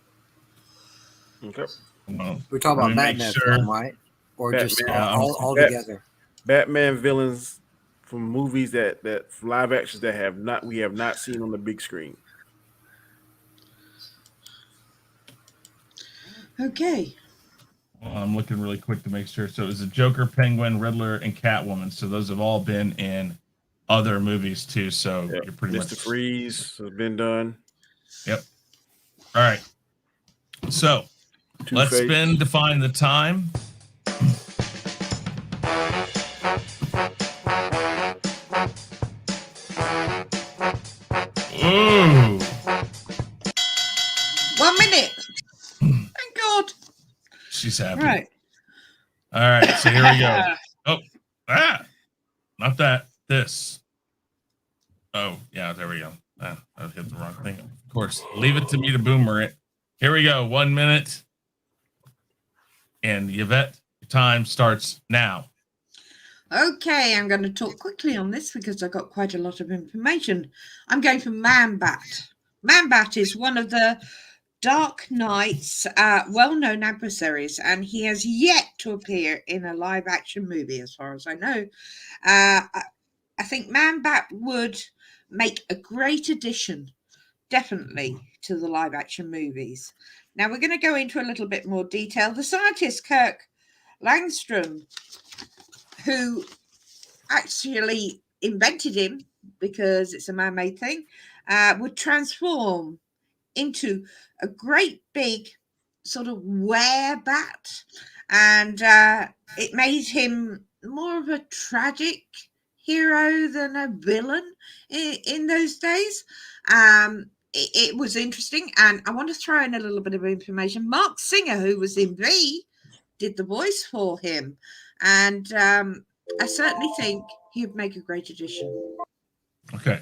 okay. well, We're talking let about me make Batman sure. film, right? Or just Batman. all together. Batman villains from movies that live actions that we have not seen on the big screen. Okay. Well, I'm looking really quick to make sure. So it was a Joker, Penguin, Riddler, and Catwoman. So those have all been in other movies too. So you're pretty Mr. much Freeze has been done. Yep. All right. So let's Two-Face. spin to find the time. Ooh. 1 minute. Thank God. She's happy. Right. All right. So here we go. Not that. This. Oh, yeah. There we go. I hit the wrong thing. Of course. Leave it to me to boomer it. Here we go. 1 minute. And Yvette, your time starts now. Okay, I'm going to talk quickly on this because I've got quite a lot of information. I'm going for Man-Bat. Man-Bat is one of the Dark Knight's well-known adversaries, and he has yet to appear in a live-action movie, as far as I know. I think Man-Bat would make a great addition, definitely, to the live-action movies. Now, we're going to go into a little bit more detail. The scientist, Kirk Langstrom, who actually invented him because it's a man-made thing, would transform into a great big sort of werebat, and it made him more of a tragic hero than a villain in those days. It was interesting, and I want to throw in a little bit of information. Mark Singer, who was in V, did the voice for him, and I certainly think he would make a great addition. Okay.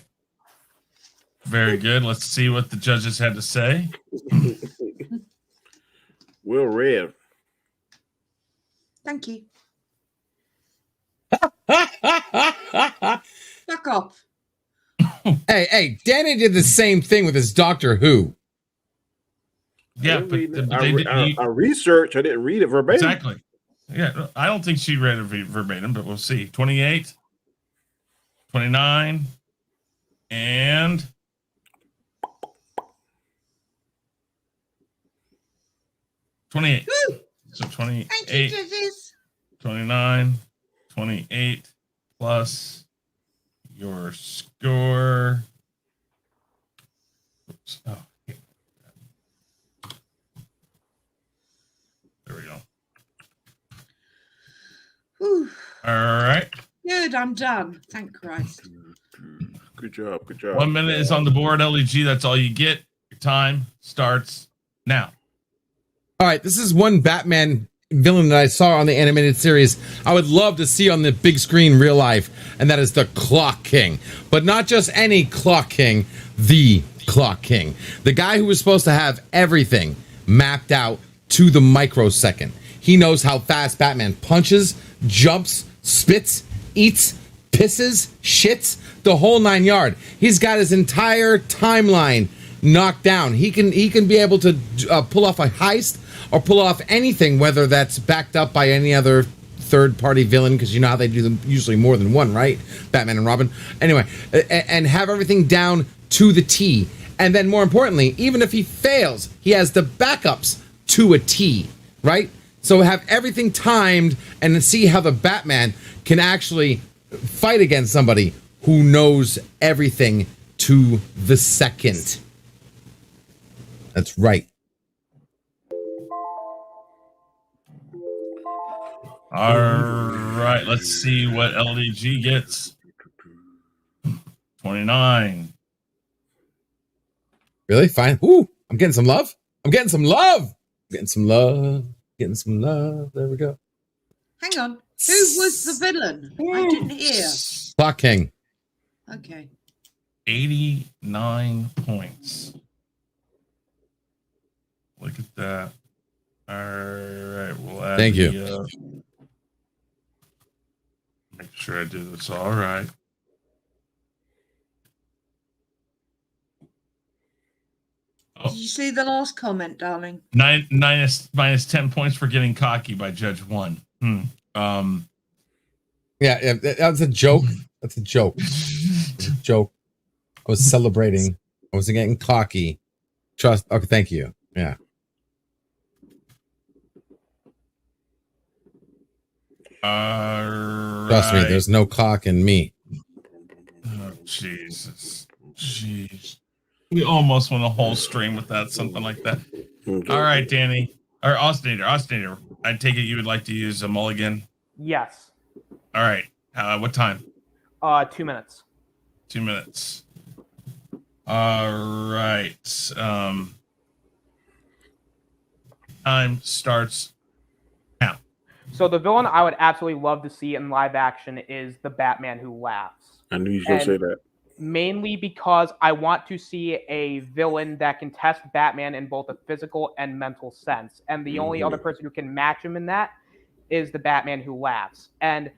Very good. Let's see what the judges had to say. Well read. Thank you. Fuck off. Hey, Danny did the same thing with his Doctor Who. Yeah, but I researched. I didn't read it verbatim. Exactly. Yeah, I don't think she read it verbatim, but we'll see. 28, 29, and 28. Woo! So 28, Thank you, judges. 29, 28 plus your score. Oops. Oh, there we go. good. I'm done. Thank Christ. Good job. Good job. 1 minute is on the board, LEG. That's all you get. Your time starts now. All right, this is one Batman villain that I saw on the animated series I would love to see on the big screen real life, and that is the Clock King. But not just any Clock King, the Clock King. The guy who was supposed to have everything mapped out to the microsecond. He knows how fast Batman punches, jumps, spits, eats, pisses, shits, the whole 9 yards. He's got his entire timeline knocked down. He can be able to pull off a heist or pull off anything, whether that's backed up by any other third-party villain, because you know how they do them, usually more than one, right? Batman and Robin. Anyway, and have everything down to the T. And then more importantly, even if he fails, he has the backups to a T, right? So have everything timed and see how the Batman can actually fight against somebody who knows everything to the second. That's right. All right, let's see what LDG gets. 29. Really? Fine. Ooh, I'm getting some love. I'm getting some love. Getting some love. Getting some love. There we go. Hang on. Who was the villain? I didn't hear. Clock King. Okay. 89 points. Look at that. All right, we'll add. Thank you. Make sure I do this all right. Did you see the last comment, darling? Minus 10 points for getting cocky by Judge 1. Yeah, that's a joke. That's a joke. That's a joke. I was celebrating. I was getting cocky. Trust. Okay, thank you. Yeah. Trust me, there's no cock in me. Oh, Jesus. Jeez. We almost won a whole stream with that, something like that. All right, Danny. Or Austinator. I take it you would like to use a mulligan? Yes. All right. What time? 2 minutes. 2 minutes. All right. Time starts now. So the villain I would absolutely love to see in live action is the Batman Who Laughs. I knew you were going to say that. Mainly because I want to see a villain that can test Batman in both a physical and mental sense. And the only other person who can match him in that is the Batman Who Laughs. And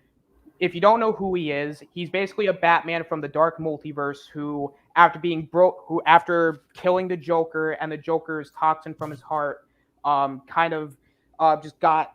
if you don't know who he is, he's basically a Batman from the dark multiverse who, after killing the Joker and the Joker's toxin from his heart, just got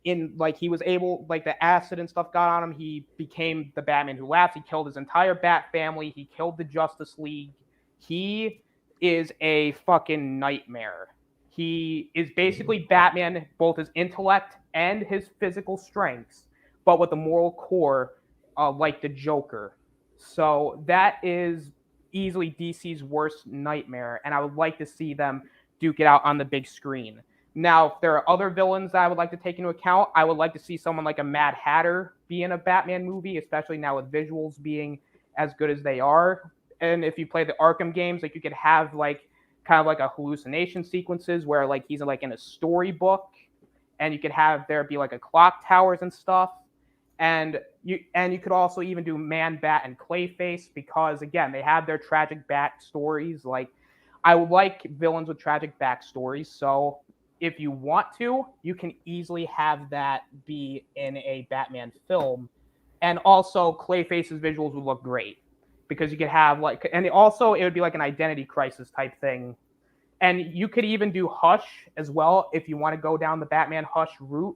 he was able, the acid and stuff got on him. He became the Batman Who Laughs. He killed his entire Bat family. He killed the Justice League. He is a fucking nightmare. He is basically Batman, both his intellect and his physical strengths, but with a moral core like the Joker. So that is easily DC's worst nightmare, and I would like to see them duke it out on the big screen. Now, if there are other villains that I would like to take into account, I would like to see someone like a Mad Hatter be in a Batman movie, especially now with visuals being as good as they are. And if you play the Arkham games, you could have kind of a hallucination sequences where he's in a storybook, and you could have there be a clock towers and stuff. And you could also even do Man Bat and Clayface, because again, they have their tragic backstories. I would like villains with tragic backstories, so if you want to, you can easily have that be in a Batman film. And also, Clayface's visuals would look great, because you could have and also it would be an identity crisis type thing. And you could even do Hush as well if you want to go down the Batman Hush route,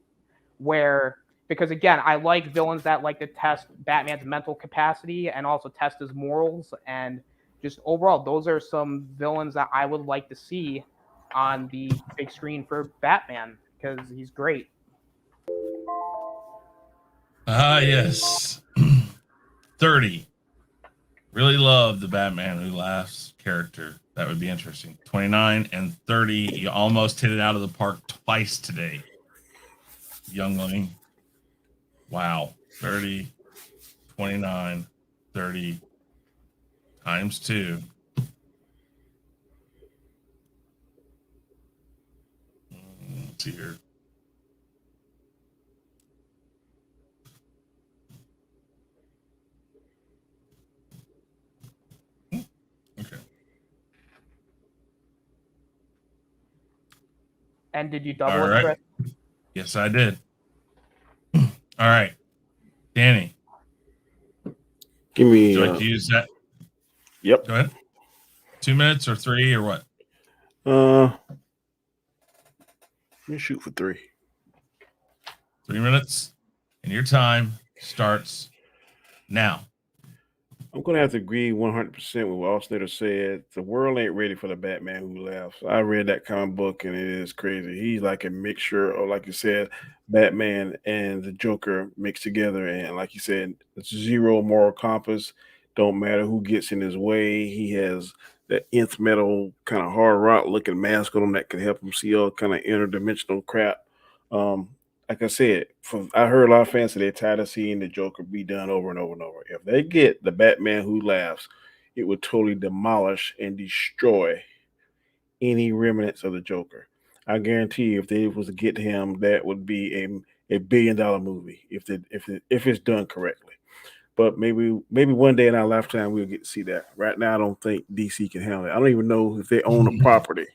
because again, I like villains that like to test Batman's mental capacity and also test his morals. And just overall, those are some villains that I would like to see on the big screen for Batman, because he's great. Yes. 30. Really love the Batman Who Laughs character. That would be interesting. 29 and 30. You almost hit it out of the park twice today, youngling. Wow. 30, 29, 30 times 2. Let's see here. Okay. And did you double All it, right. Chris? Yes, I did. All right. Danny, Give me. would you like to use that? Yep. Go ahead. 2 minutes or 3 or what? Let me shoot for 3. 3 minutes. And your time starts now. I'm gonna have to agree 100% with what Austinator said. The world ain't ready for the Batman Who Laughs. I read that comic book and it is crazy. He's like a mixture of, like you said, Batman and the Joker mixed together. And like you said, it's zero moral compass. Don't matter who gets in his way. He has that nth metal kind of hard rock looking mask on him that can help him see all kind of interdimensional crap. Like I said, I heard a lot of fans say they're tired of seeing the Joker be done over and over and over. If they get the Batman Who Laughs, it would totally demolish and destroy any remnants of the Joker. I guarantee you, if they was to get him, that would be a $1 billion movie if it's done correctly. But maybe one day in our lifetime we'll get to see that. Right now, I don't think DC can handle it. I don't even know if they own the property.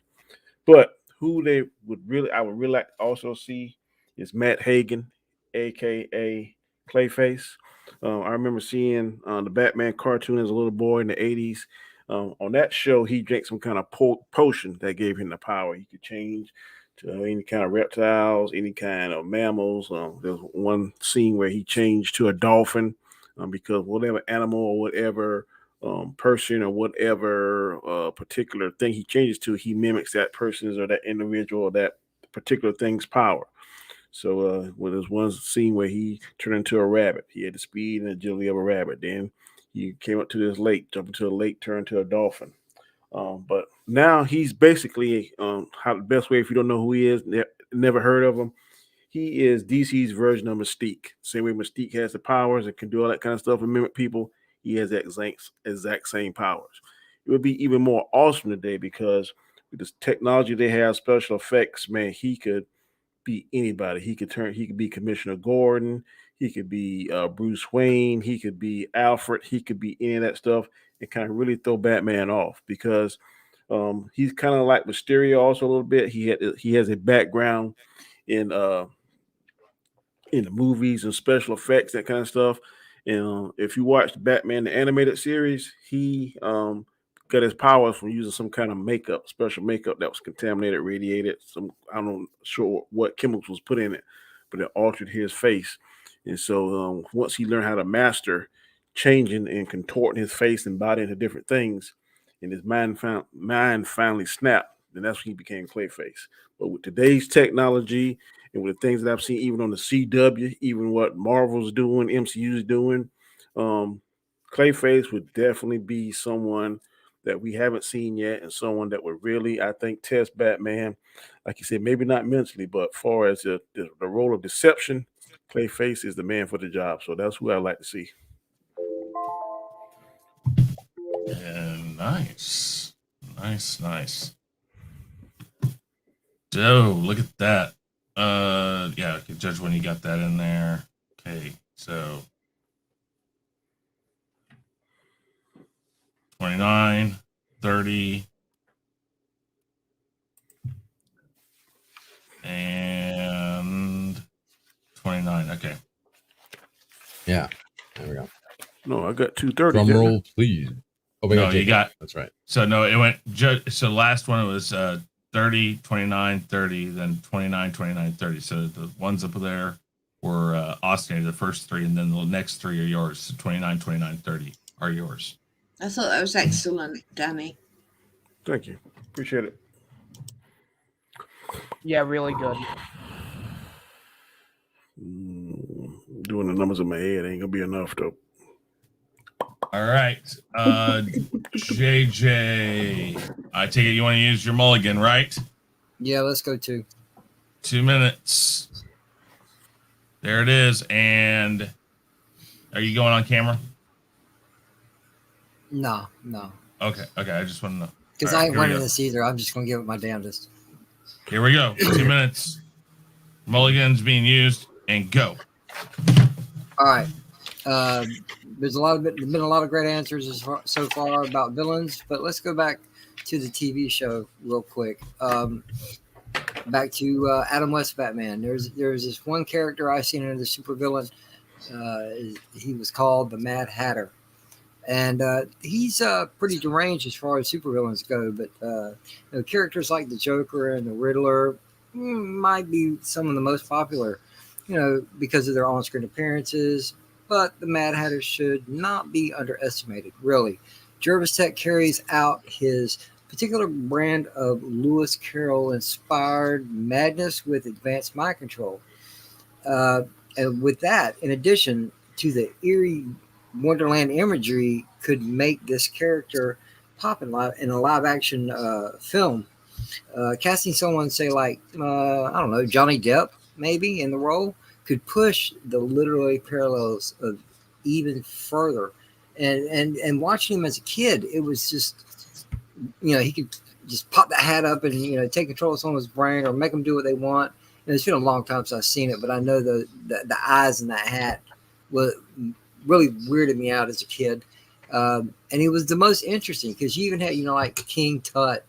But who I would really like to also see is Matt Hagen, aka Clayface. I remember seeing the Batman cartoon as a little boy in the 80s. On that show, he drank some kind of potion that gave him the power. He could change to any kind of reptiles, any kind of mammals. There's one scene where he changed to a dolphin because whatever animal or whatever person or whatever particular thing he changes to, he mimics that person's or that individual or that particular thing's power. So there's one scene where he turned into a rabbit. He had the speed and agility of a rabbit. Then he came up to this lake, jumped into a lake, turned to a dolphin. But now he's basically how the best way, if you don't know who he is, never heard of him, he is DC's version of Mystique. Same way Mystique has the powers and can do all that kind of stuff and mimic people, he has that exact same powers. It would be even more awesome today because with this technology they have, special effects, man, he could be anybody. He could be Commissioner Gordon, he could be Bruce Wayne, he could be Alfred, he could be any of that stuff and kind of really throw Batman off because he's kind of like Mysterio also a little bit. He has a background in the movies and special effects, that kind of stuff. And if you watch Batman the animated series, he got his powers from using some kind of special makeup that was contaminated, radiated. I'm not sure what chemicals was put in it, but it altered his face. And so once he learned how to master changing and contorting his face and body into different things, and his mind finally snapped, then that's when he became Clayface. But with today's technology and with the things that I've seen, even on the CW, even what Marvel's doing, MCU's doing, Clayface would definitely be someone that we haven't seen yet, and someone that would really, I think, test Batman. Like you said, maybe not mentally, but far as the role of deception, Clayface is the man for the job. So that's who I'd like to see. And nice. So look at that. Yeah, I can judge when you got that in there. Okay, so 29, 30, and 29. Okay. Yeah. There we go. No, I got 230. Drum roll, please. Oh, No, you got. That's right. So no, it went. So last one was 30, 29, 30, then 29, 29, 30. So the ones up there were Austinator, the first 3, and then the next 3 are yours. So 29, 29, 30 are yours. I thought that was excellent, Danny. Thank you. Appreciate it. Yeah, really good. Doing the numbers in my head ain't gonna be enough though. All right. JJ, I take it you want to use your mulligan, right? Yeah, let's go 2. 2 minutes. There it is. And Are you going on camera? No. Okay. I just want to know. Because I ain't winning this either. I'm just going to give it my damnedest. Here we go. 2 minutes. Mulligan's being used, and go. All right. There's been a lot of great answers so far about villains, but let's go back to the TV show real quick. Back to Adam West Batman. There's this one character I've seen under the supervillain. He was called the Mad Hatter, and he's pretty deranged as far as supervillains go. But characters like the Joker and the Riddler might be some of the most popular, because of their on-screen appearances. But the Mad Hatter should not be underestimated, really. Jervis Tech carries out his particular brand of Lewis Carroll-inspired madness with advanced mind control. And with that, in addition to the eerie Wonderland imagery, could make this character pop in a live-action film. Casting someone, say, like, I don't know, Johnny Depp, maybe, in the role, could push the literary parallels of even further. And watching him as a kid, it was just, he could just pop that hat up and, take control of someone's brain or make them do what they want. It's been a long time since I've seen it, but I know the eyes in that hat really weirded me out as a kid. And it was the most interesting because you even had, like King Tut.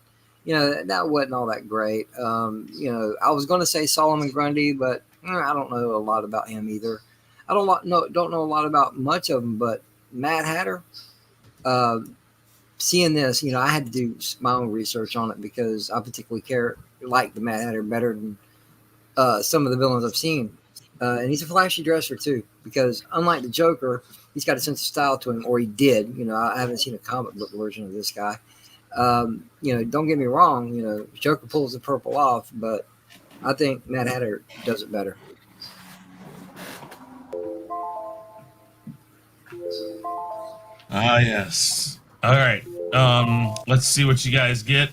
That wasn't all that great. I was going to say Solomon Grundy, but I don't know a lot about him either. I don't know a lot about much of them, but Mad Hatter, seeing this, I had to do my own research on it because I particularly like the Mad Hatter better than some of the villains I've seen. And he's a flashy dresser too, because unlike the Joker, he's got a sense of style to him, or he did. I haven't seen a comic book version of this guy. Don't get me wrong, Joker pulls the purple off, but I think Mad Hatter does it better. Yes. All right. Let's see what you guys get.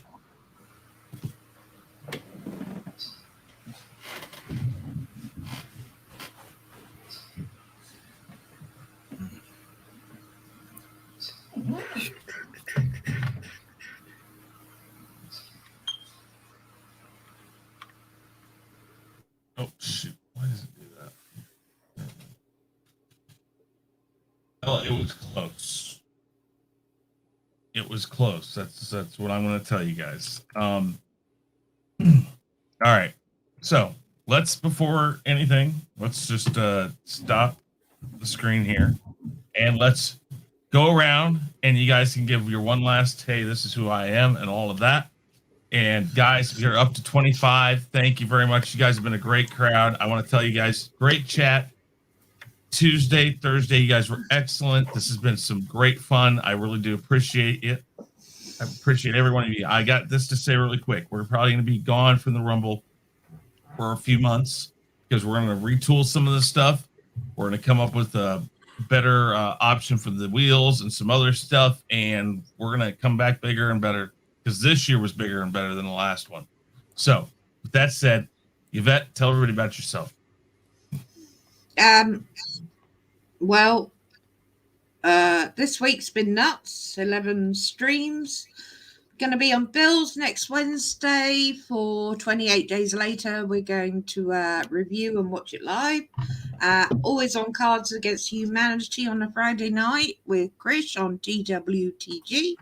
Oh, shoot. Why does it do that? Oh, it was close. It was close. That's what I'm going to tell you guys. All right. So before anything, let's just stop the screen here and let's go around and you guys can give your one last, hey, this is who I am and all of that. And guys, you're up to 25. Thank you very much. You guys have been a great crowd. I want to tell you guys, great chat. Tuesday, Thursday, you guys were excellent. This has been some great fun. I really do appreciate it. I appreciate every one of you. I got this to say really quick. We're probably going to be gone from the Rumble for a few months because we're going to retool some of this stuff. We're going to come up with a better option for the wheels and some other stuff. And we're going to come back bigger and better because this year was bigger and better than the last one. So with that said, Yvette, tell everybody about yourself. This week's been nuts. 11 streams. Going to be on Bills next Wednesday for 28 days later. We're going to review and watch it live. Always on Cards Against Humanity on a Friday night with Chris on TWTG.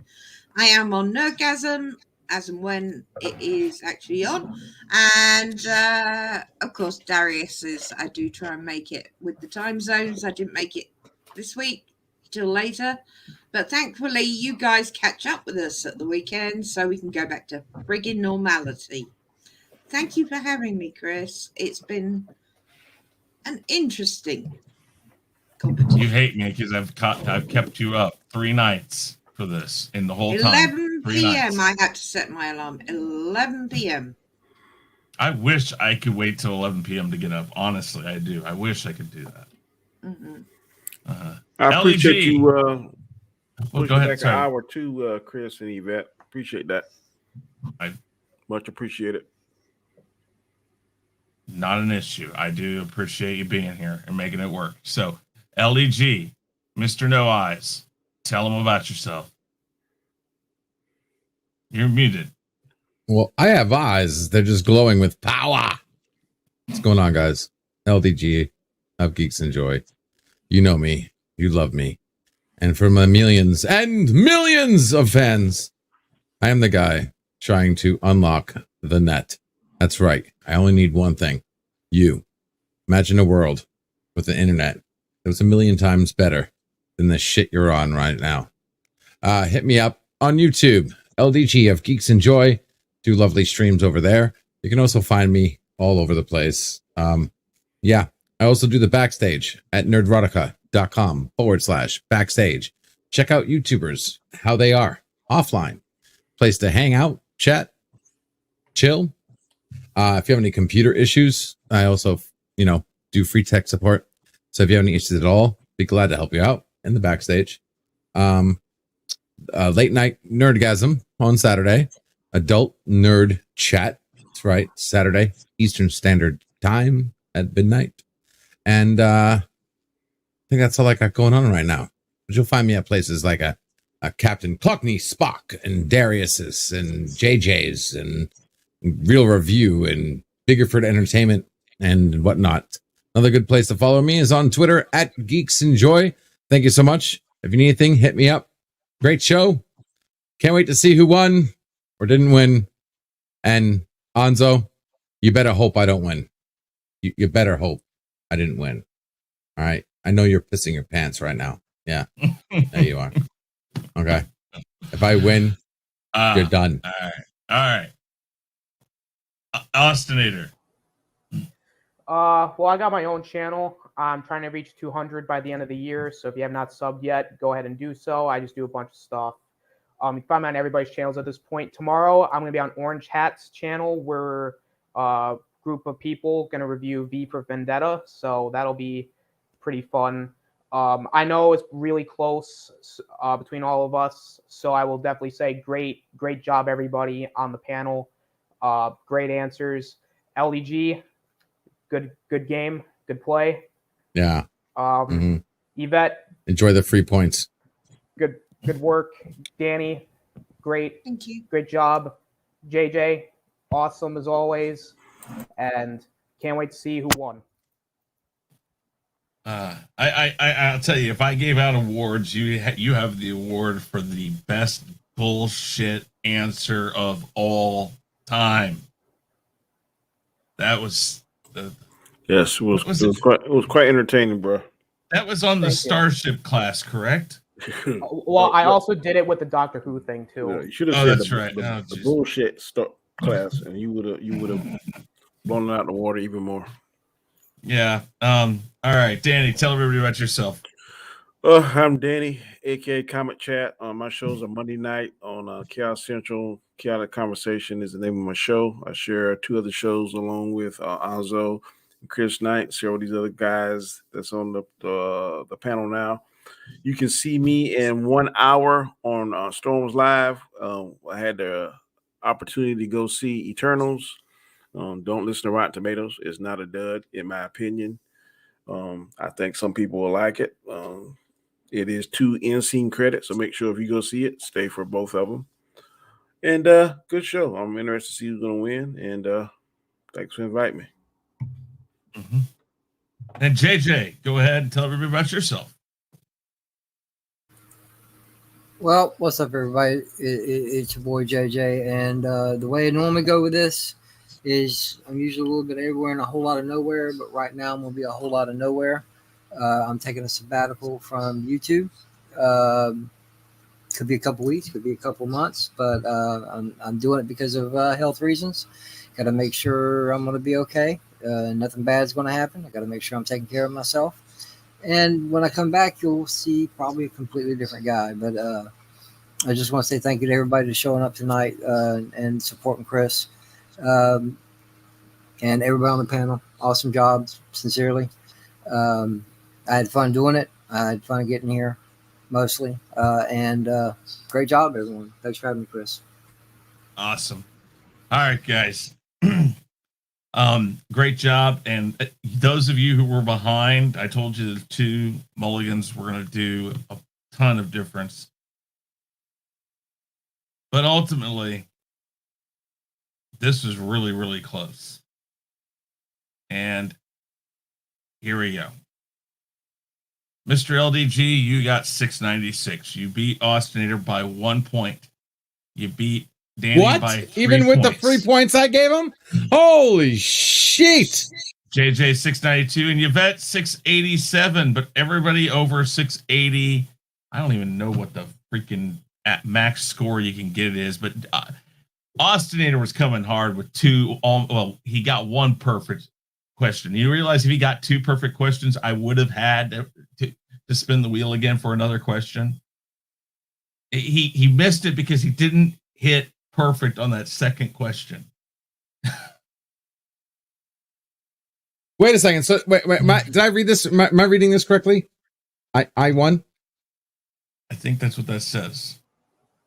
I am on Nerdgasm as and when it is actually on. And, of course, Darius is, I do try and make it with the time zones. I didn't make it this week till later. But thankfully, you guys catch up with us at the weekend so we can go back to friggin' normality. Thank you for having me, Chris. It's been an interesting competition. You hate me because I've kept you up 3 nights for this in the whole 11 time. p.m. I had to set my alarm. 11 p.m. I wish I could wait till 11 p.m. to get up. Honestly, I do. I wish I could do that. Mm-hmm. I appreciate LDG. you pushing go ahead, back sorry. an hour too, Chris and Yvette. Appreciate that. Much appreciated. Not an issue. I do appreciate you being here and making it work. So, LDG, Mr. No Eyes, tell them about yourself. You're muted. Well, I have eyes. They're just glowing with power. What's going on, guys? LDG of GeeksEnjoy. You know me. You love me. And for my millions and millions of fans, I am the guy trying to unlock the net. That's right. I only need one thing. You. Imagine a world with the internet that was a million times better than the shit you're on right now. Hit me up on YouTube. LDG of GeeksEnjoy. Do lovely streams over there. You can also find me all over the place. Yeah. I also do the backstage at nerdrotica.com/backstage. Check out YouTubers, how they are offline. Place to hang out, chat, chill. If you have any computer issues, I also, do free tech support. So if you have any issues at all, be glad to help you out in the backstage. Late night nerdgasm on Saturday. Adult nerd chat. That's right. Saturday, Eastern Standard Time at midnight. And I think that's all I got going on right now. But you'll find me at places like a Captain Cluckney, Spock, and Darius's, and JJ's, and Real Review, and Biggerford Entertainment, and whatnot. Another good place to follow me is on Twitter at GeeksEnjoy. Thank you so much. If you need anything, hit me up. Great show. Can't wait to see who won or didn't win. And Anzo, you better hope I don't win. You better hope I didn't win. All right. I know you're pissing your pants right now. Yeah. There you are. Okay. If I win, you're done. All right. Austinator. Well, I got my own channel. I'm trying to reach 200 by the end of the year. So if you have not subbed yet, go ahead and do so. I just do a bunch of stuff. You can find me on everybody's channels at this point. Tomorrow, I'm going to be on Orange Hat's channel. We're a group of people going to review V for Vendetta. So that'll be pretty fun. I know it's really close between all of us. So I will definitely say great job, everybody on the panel. Great answers. LDG, good game, good play. Yeah. Yvette, enjoy the free points. Good work. Danny, great. Thank you. Great job. JJ, awesome as always. And can't wait to see who won. I'll tell you, if I gave out awards, you have the award for the best bullshit answer of all time. That was yes, it was quite entertaining, bro. That was on the Starship class, correct? Well, I also did it with the Doctor Who thing too. Yeah, you should have said the bullshit class, and you would have blown it out in the water even more. Yeah. All right, Danny, tell everybody about yourself. I'm Danny, aka Comet Chat. My shows are Monday night on Chaos Central. Chaotic Conversation is the name of my show. I share 2 other shows along with Anzo and Chris Knight, several of these other guys that's on the panel now. You can see me in 1 hour on Storms Live. I had the opportunity to go see Eternals. Don't listen to Rotten Tomatoes. It's not a dud, in my opinion. I think some people will like it. It is 2 in-scene credits, so make sure if you go see it, stay for both of them. And good show. I'm interested to see who's going to win. And thanks for inviting me. Mm-hmm. And JJ, go ahead and tell everybody about yourself. Well, what's up, everybody? It's your boy JJ, and the way I normally go with this is I'm usually a little bit everywhere and a whole lot of nowhere, but right now I'm going to be a whole lot of nowhere. I'm taking a sabbatical from YouTube. Could be a couple weeks, could be a couple months, but I'm doing it because of health reasons. Got to make sure I'm going to be okay. Nothing bad is going to happen. I got to make sure I'm taking care of myself. And when I come back, you'll see probably a completely different guy. But I just want to say thank you to everybody for showing up tonight and supporting Chris and everybody on the panel. Awesome job, sincerely. I had fun doing it. I had fun getting here, mostly. And great job, everyone. Thanks for having me, Chris. Awesome. All right, guys. Great job. And those of you who were behind, I told you the 2 mulligans were going to do a ton of difference. But ultimately, this was really, really close. And here we go. Mr. LDG, you got 696. You beat Austinator by 1 point. You beat Danny by 3 Even with points. the 3 points I gave him? Holy shit! JJ 692 and Yvette 687, but everybody over 680. I don't even know what the freaking max score you can get is, but Austinator was coming hard with 2. Well, he got 1 perfect question. You realize if he got 2 perfect questions, I would have had to spin the wheel again for another question. He missed it because he didn't hit perfect on that second question. Wait a second. So wait, did I read this? Am I reading this correctly? I won? I think that's what that says.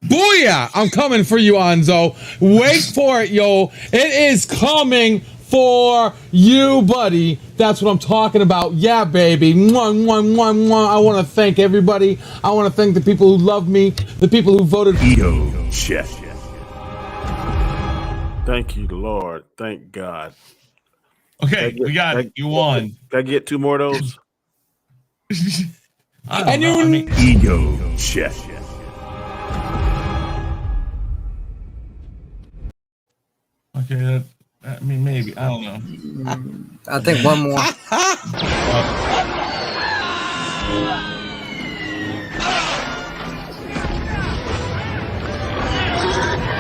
Booyah! I'm coming for you, Anzo. Wait for it, yo. It is coming for you, buddy. That's what I'm talking about. Yeah, baby. Mwah, mwah, mwah, mwah. I want to thank everybody. I want to thank the people who love me, the people who voted. Yo, shit. Thank you, Lord. Thank God. Okay, we got it. You won. Can I get 2 more of those? I don't know. Ego check. Okay, I mean, maybe. I don't know. I think one more.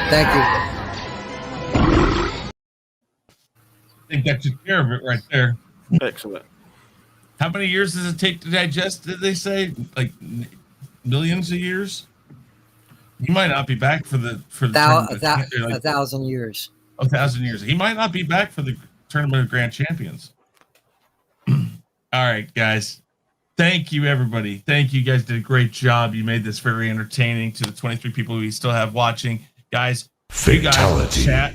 Thank you. I think that took care of it right there. Excellent. How many years does it take to digest? Did they say like millions of years? You might not be back for the tournament. Like, 1,000 years. 1,000 years. He might not be back for the tournament of grand champions. All right, guys. Thank you, everybody. Thank you. You guys did a great job. You made this very entertaining to the 23 people we still have watching. Guys, you guys, the chat.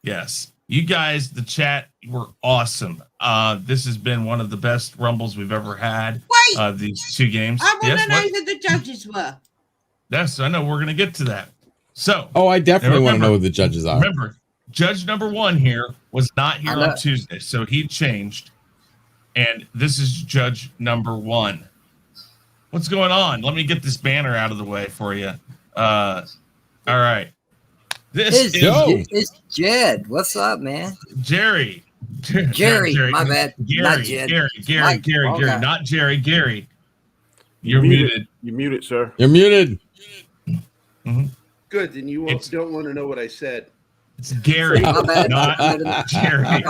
Yes. You guys, the chat, were awesome. This has been one of the best Rumbles we've ever had. Wait, these 2 games. I want to know what? who the judges were. Yes, I know. We're going to get to that. So, I definitely want to know who the judges are. Remember, judge number 1 here was not here on Tuesday, so he changed. And this is judge number 1. What's going on? Let me get this banner out of the way for you. All right. It's Jed. What's up, man? Jerry. Jerry, my bad. Not Jed. Gary, not Jerry. Gary. You're muted. You're muted, sir. You're muted. Mm-hmm. Good, then you don't want to know what I said. It's Gary, not Jerry. I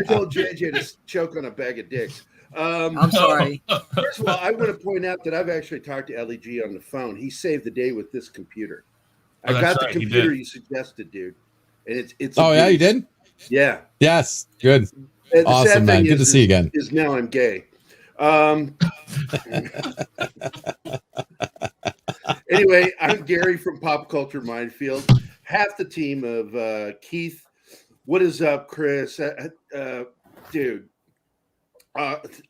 told JJ to choke on a bag of dicks. I'm sorry. First of all, I want to point out that I've actually talked to LDG on the phone. He saved the day with this computer. I got the computer you suggested, dude, and it's. Oh yeah, you did. Yeah. Yes. Good. And awesome, man. Good to see you again. Is now I'm gay. Anyway, I'm Gary from Pop Culture Minefield. Half the team of Keith. What is up, Chris? Dude.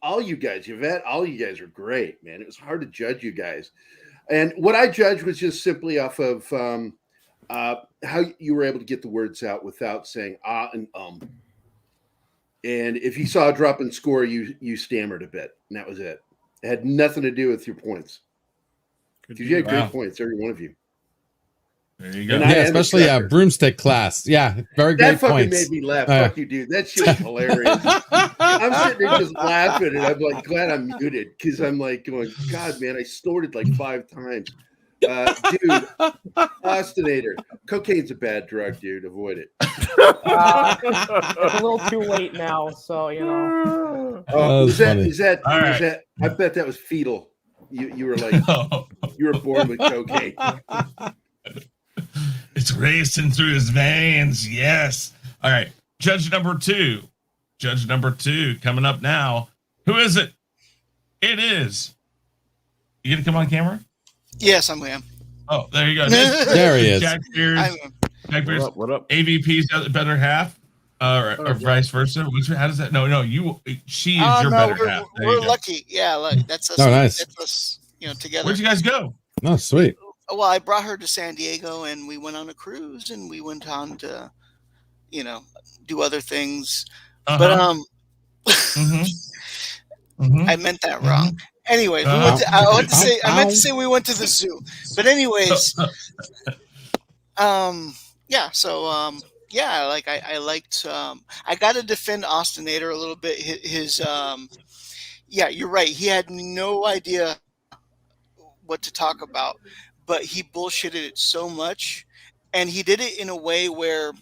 All you guys, Yvette, all you guys are great, man. It was hard to judge you guys. And what I judged was just simply off of how you were able to get the words out without saying and And if you saw a drop in score, you stammered a bit, and that was it. It had nothing to do with your points. You had great points, every one of you. There you go. Yeah, especially broomstick class. Yeah, very great points. That fucking made me laugh. Fuck you, dude. That shit was hilarious. I'm sitting there just laughing, and I'm like glad I'm muted because I'm like going, God, man, I snorted like 5 times. Dude, Austinator. Cocaine's a bad drug, dude. Avoid it. It's a little too late now, so you know. Is that? I bet that was fetal. You were like, you were born with cocaine. It's racing through his veins. Yes. All right. Judge number 2. Judge number 2 coming up now. Who is it? It is. You gonna come on camera? Yes, I'm Liam. Oh, there you go. There he is. Jack Beers. What AVP's the better half. Or vice versa. How does that? No. She is your better half. There We're you go. lucky. Yeah, look, that's us. Oh, nice. That's us, together. Where'd you guys go? Oh, sweet. Well, I brought her to San Diego, and we went on a cruise, and we went on to, do other things. But I meant that wrong. Anyways, I meant to say we went to the zoo. But anyways, yeah. So yeah, like I liked. I got to defend Austinator a little bit. His yeah, you're right. He had no idea what to talk about, but he bullshitted it so much, and he did it in a way where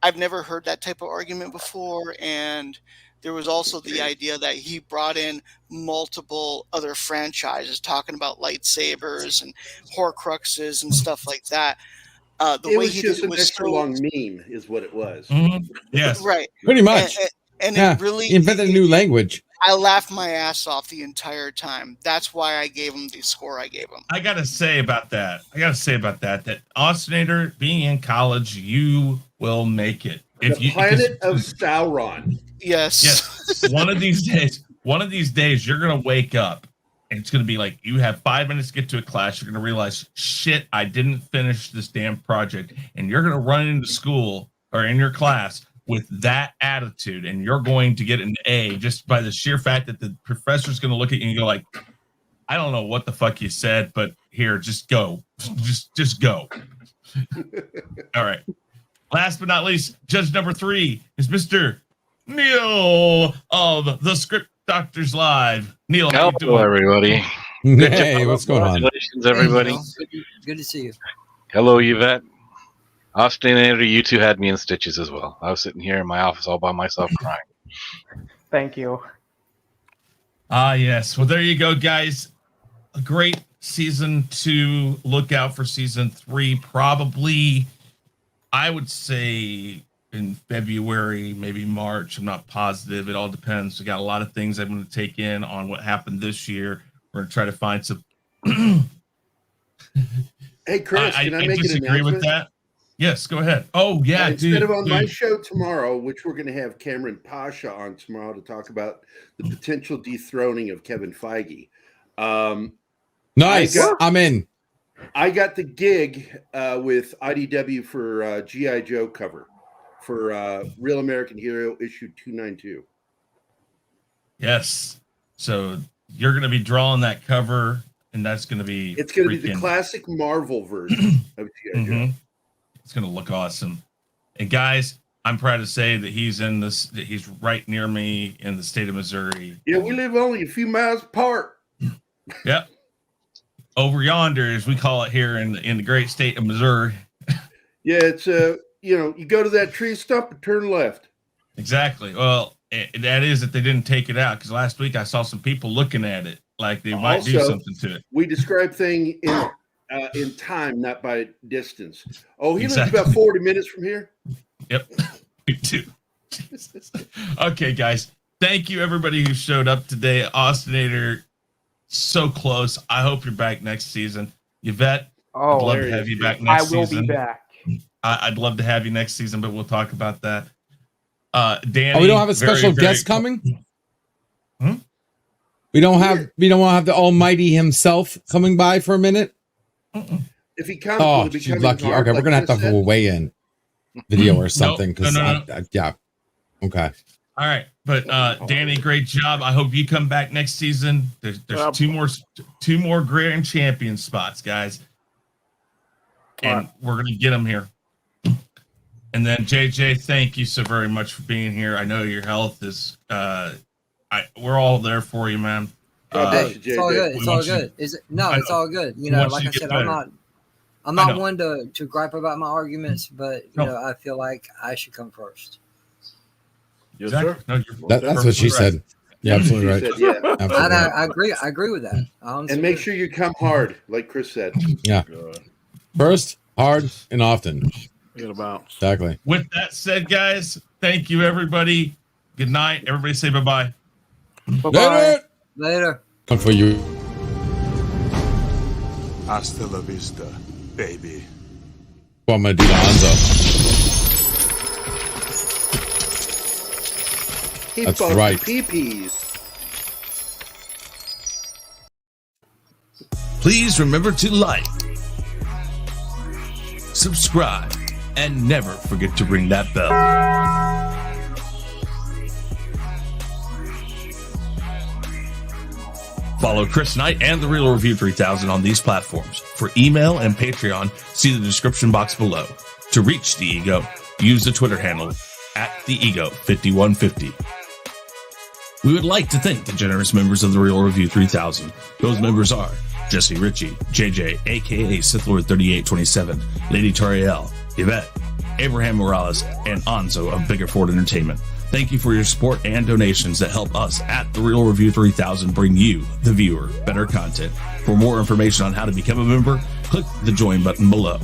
I've never heard that type of argument before. And there was also the idea that he brought in multiple other franchises talking about lightsabers and Horcruxes and stuff like that. It was just an extra long meme, is what it was. Yes, right, pretty much. And it really invented a new language. I laughed my ass off the entire time. That's why I gave him the score I gave him. I gotta say about that, that Austinator, being in college, you will make it. The planet of Sauron. Yes. One of these days, you're gonna wake up, and it's gonna be like you have 5 minutes to get to a class. You're gonna realize, shit, I didn't finish this damn project, and you're gonna run into school or in your class with that attitude, and you're going to get an A just by the sheer fact that the professor's going to look at you and go like, I don't know what the fuck you said, but here, just go. Just go. All right. Last but not least, judge number 3 is Mr. Neil of the Script Doctors Live. Neil, how you doing? Hello, everybody. Hey, what's going on? Congratulations, everybody. Good to see you. Hello, Yvette. Austinator, you two had me in stitches as well. I was sitting here in my office all by myself crying. Thank you. Yes. Well, there you go, guys. A great season 2. Look out for season 3. Probably, I would say in February, maybe March. I'm not positive. It all depends. We got a lot of things I'm going to take in on what happened this year. We're going to try to find some. Hey, Chris, can I make an disagree announcement? with that. Yes, go ahead. Oh, yeah. Instead of on my show tomorrow, which we're going to have Cameron Pasha on tomorrow to talk about the potential dethroning of Kevin Feige. Nice. I'm in. I got the gig with IDW for G.I. Joe cover for Real American Hero issue 292. Yes. So you're going to be drawing that cover, and that's going to be... It's going to be the classic Marvel version of G.I. Joe. It's going to look awesome. And guys, I'm proud to say that he's right near me in the state of Missouri. Yeah, we live only a few miles apart. Yep. Over yonder, as we call it here in the great state of Missouri. Yeah, it's you go to that tree stump and turn left. Exactly. Well, that is that they didn't take it out, because last week I saw some people looking at it like they might do something to it. We describe things in time, not by distance. Oh, he lives about 40 minutes from here. Yep, me too. Okay, guys. Thank you, everybody who showed up today. Austinator, so close. I hope you're back next season. Yvette, I'd love to have you back next season. I will be back. I'd love to have you next season, but we'll talk about that. Danny, we don't have a special guest coming? Hmm? We don't have the Almighty himself coming by for a minute? If he comes, oh, she's lucky. Okay, we're gonna have to have a weigh-in video or something. No. Yeah. Okay. All right, but Danny, great job. I hope you come back next season. There's two more grand champion spots, guys, and we're gonna get them here. And then JJ, thank you so very much for being here. I know your health is. We're all there for you, man. It's all good. It's all good. It's all good. Like I said, I'm not one to gripe about my arguments, but I feel like I should come first. Yes, sir. No, that's what she said. Yeah, absolutely right. Said, yeah. Absolutely And right. I agree with that. And make sure you come hard, like Chris said. Yeah. First, hard, and often. Exactly. With that said, guys, thank you, everybody. Good night. Everybody say bye-bye. Later. Later. Come for you. Hasta la vista, baby. Well, I'm gonna do the Hanzo. He That's fucked right. the pee-pees. Please remember to like, subscribe, and never forget to ring that bell. Follow Chris Knight and The Real Review 3000 on these platforms. For email and Patreon, see the description box below. To reach the Ego, use the Twitter handle @TheEgo5150. We would like to thank the generous members of The Real Review 3000. Those members are Jesse Ritchie, JJ, aka SithLord3827, Lady Toriel, Yvette, Abraham Morales, and Anzo of Biggerford Entertainment. Thank you for your support and donations that help us at The Real Review 3000 bring you, the viewer, better content. For more information on how to become a member, click the join button below.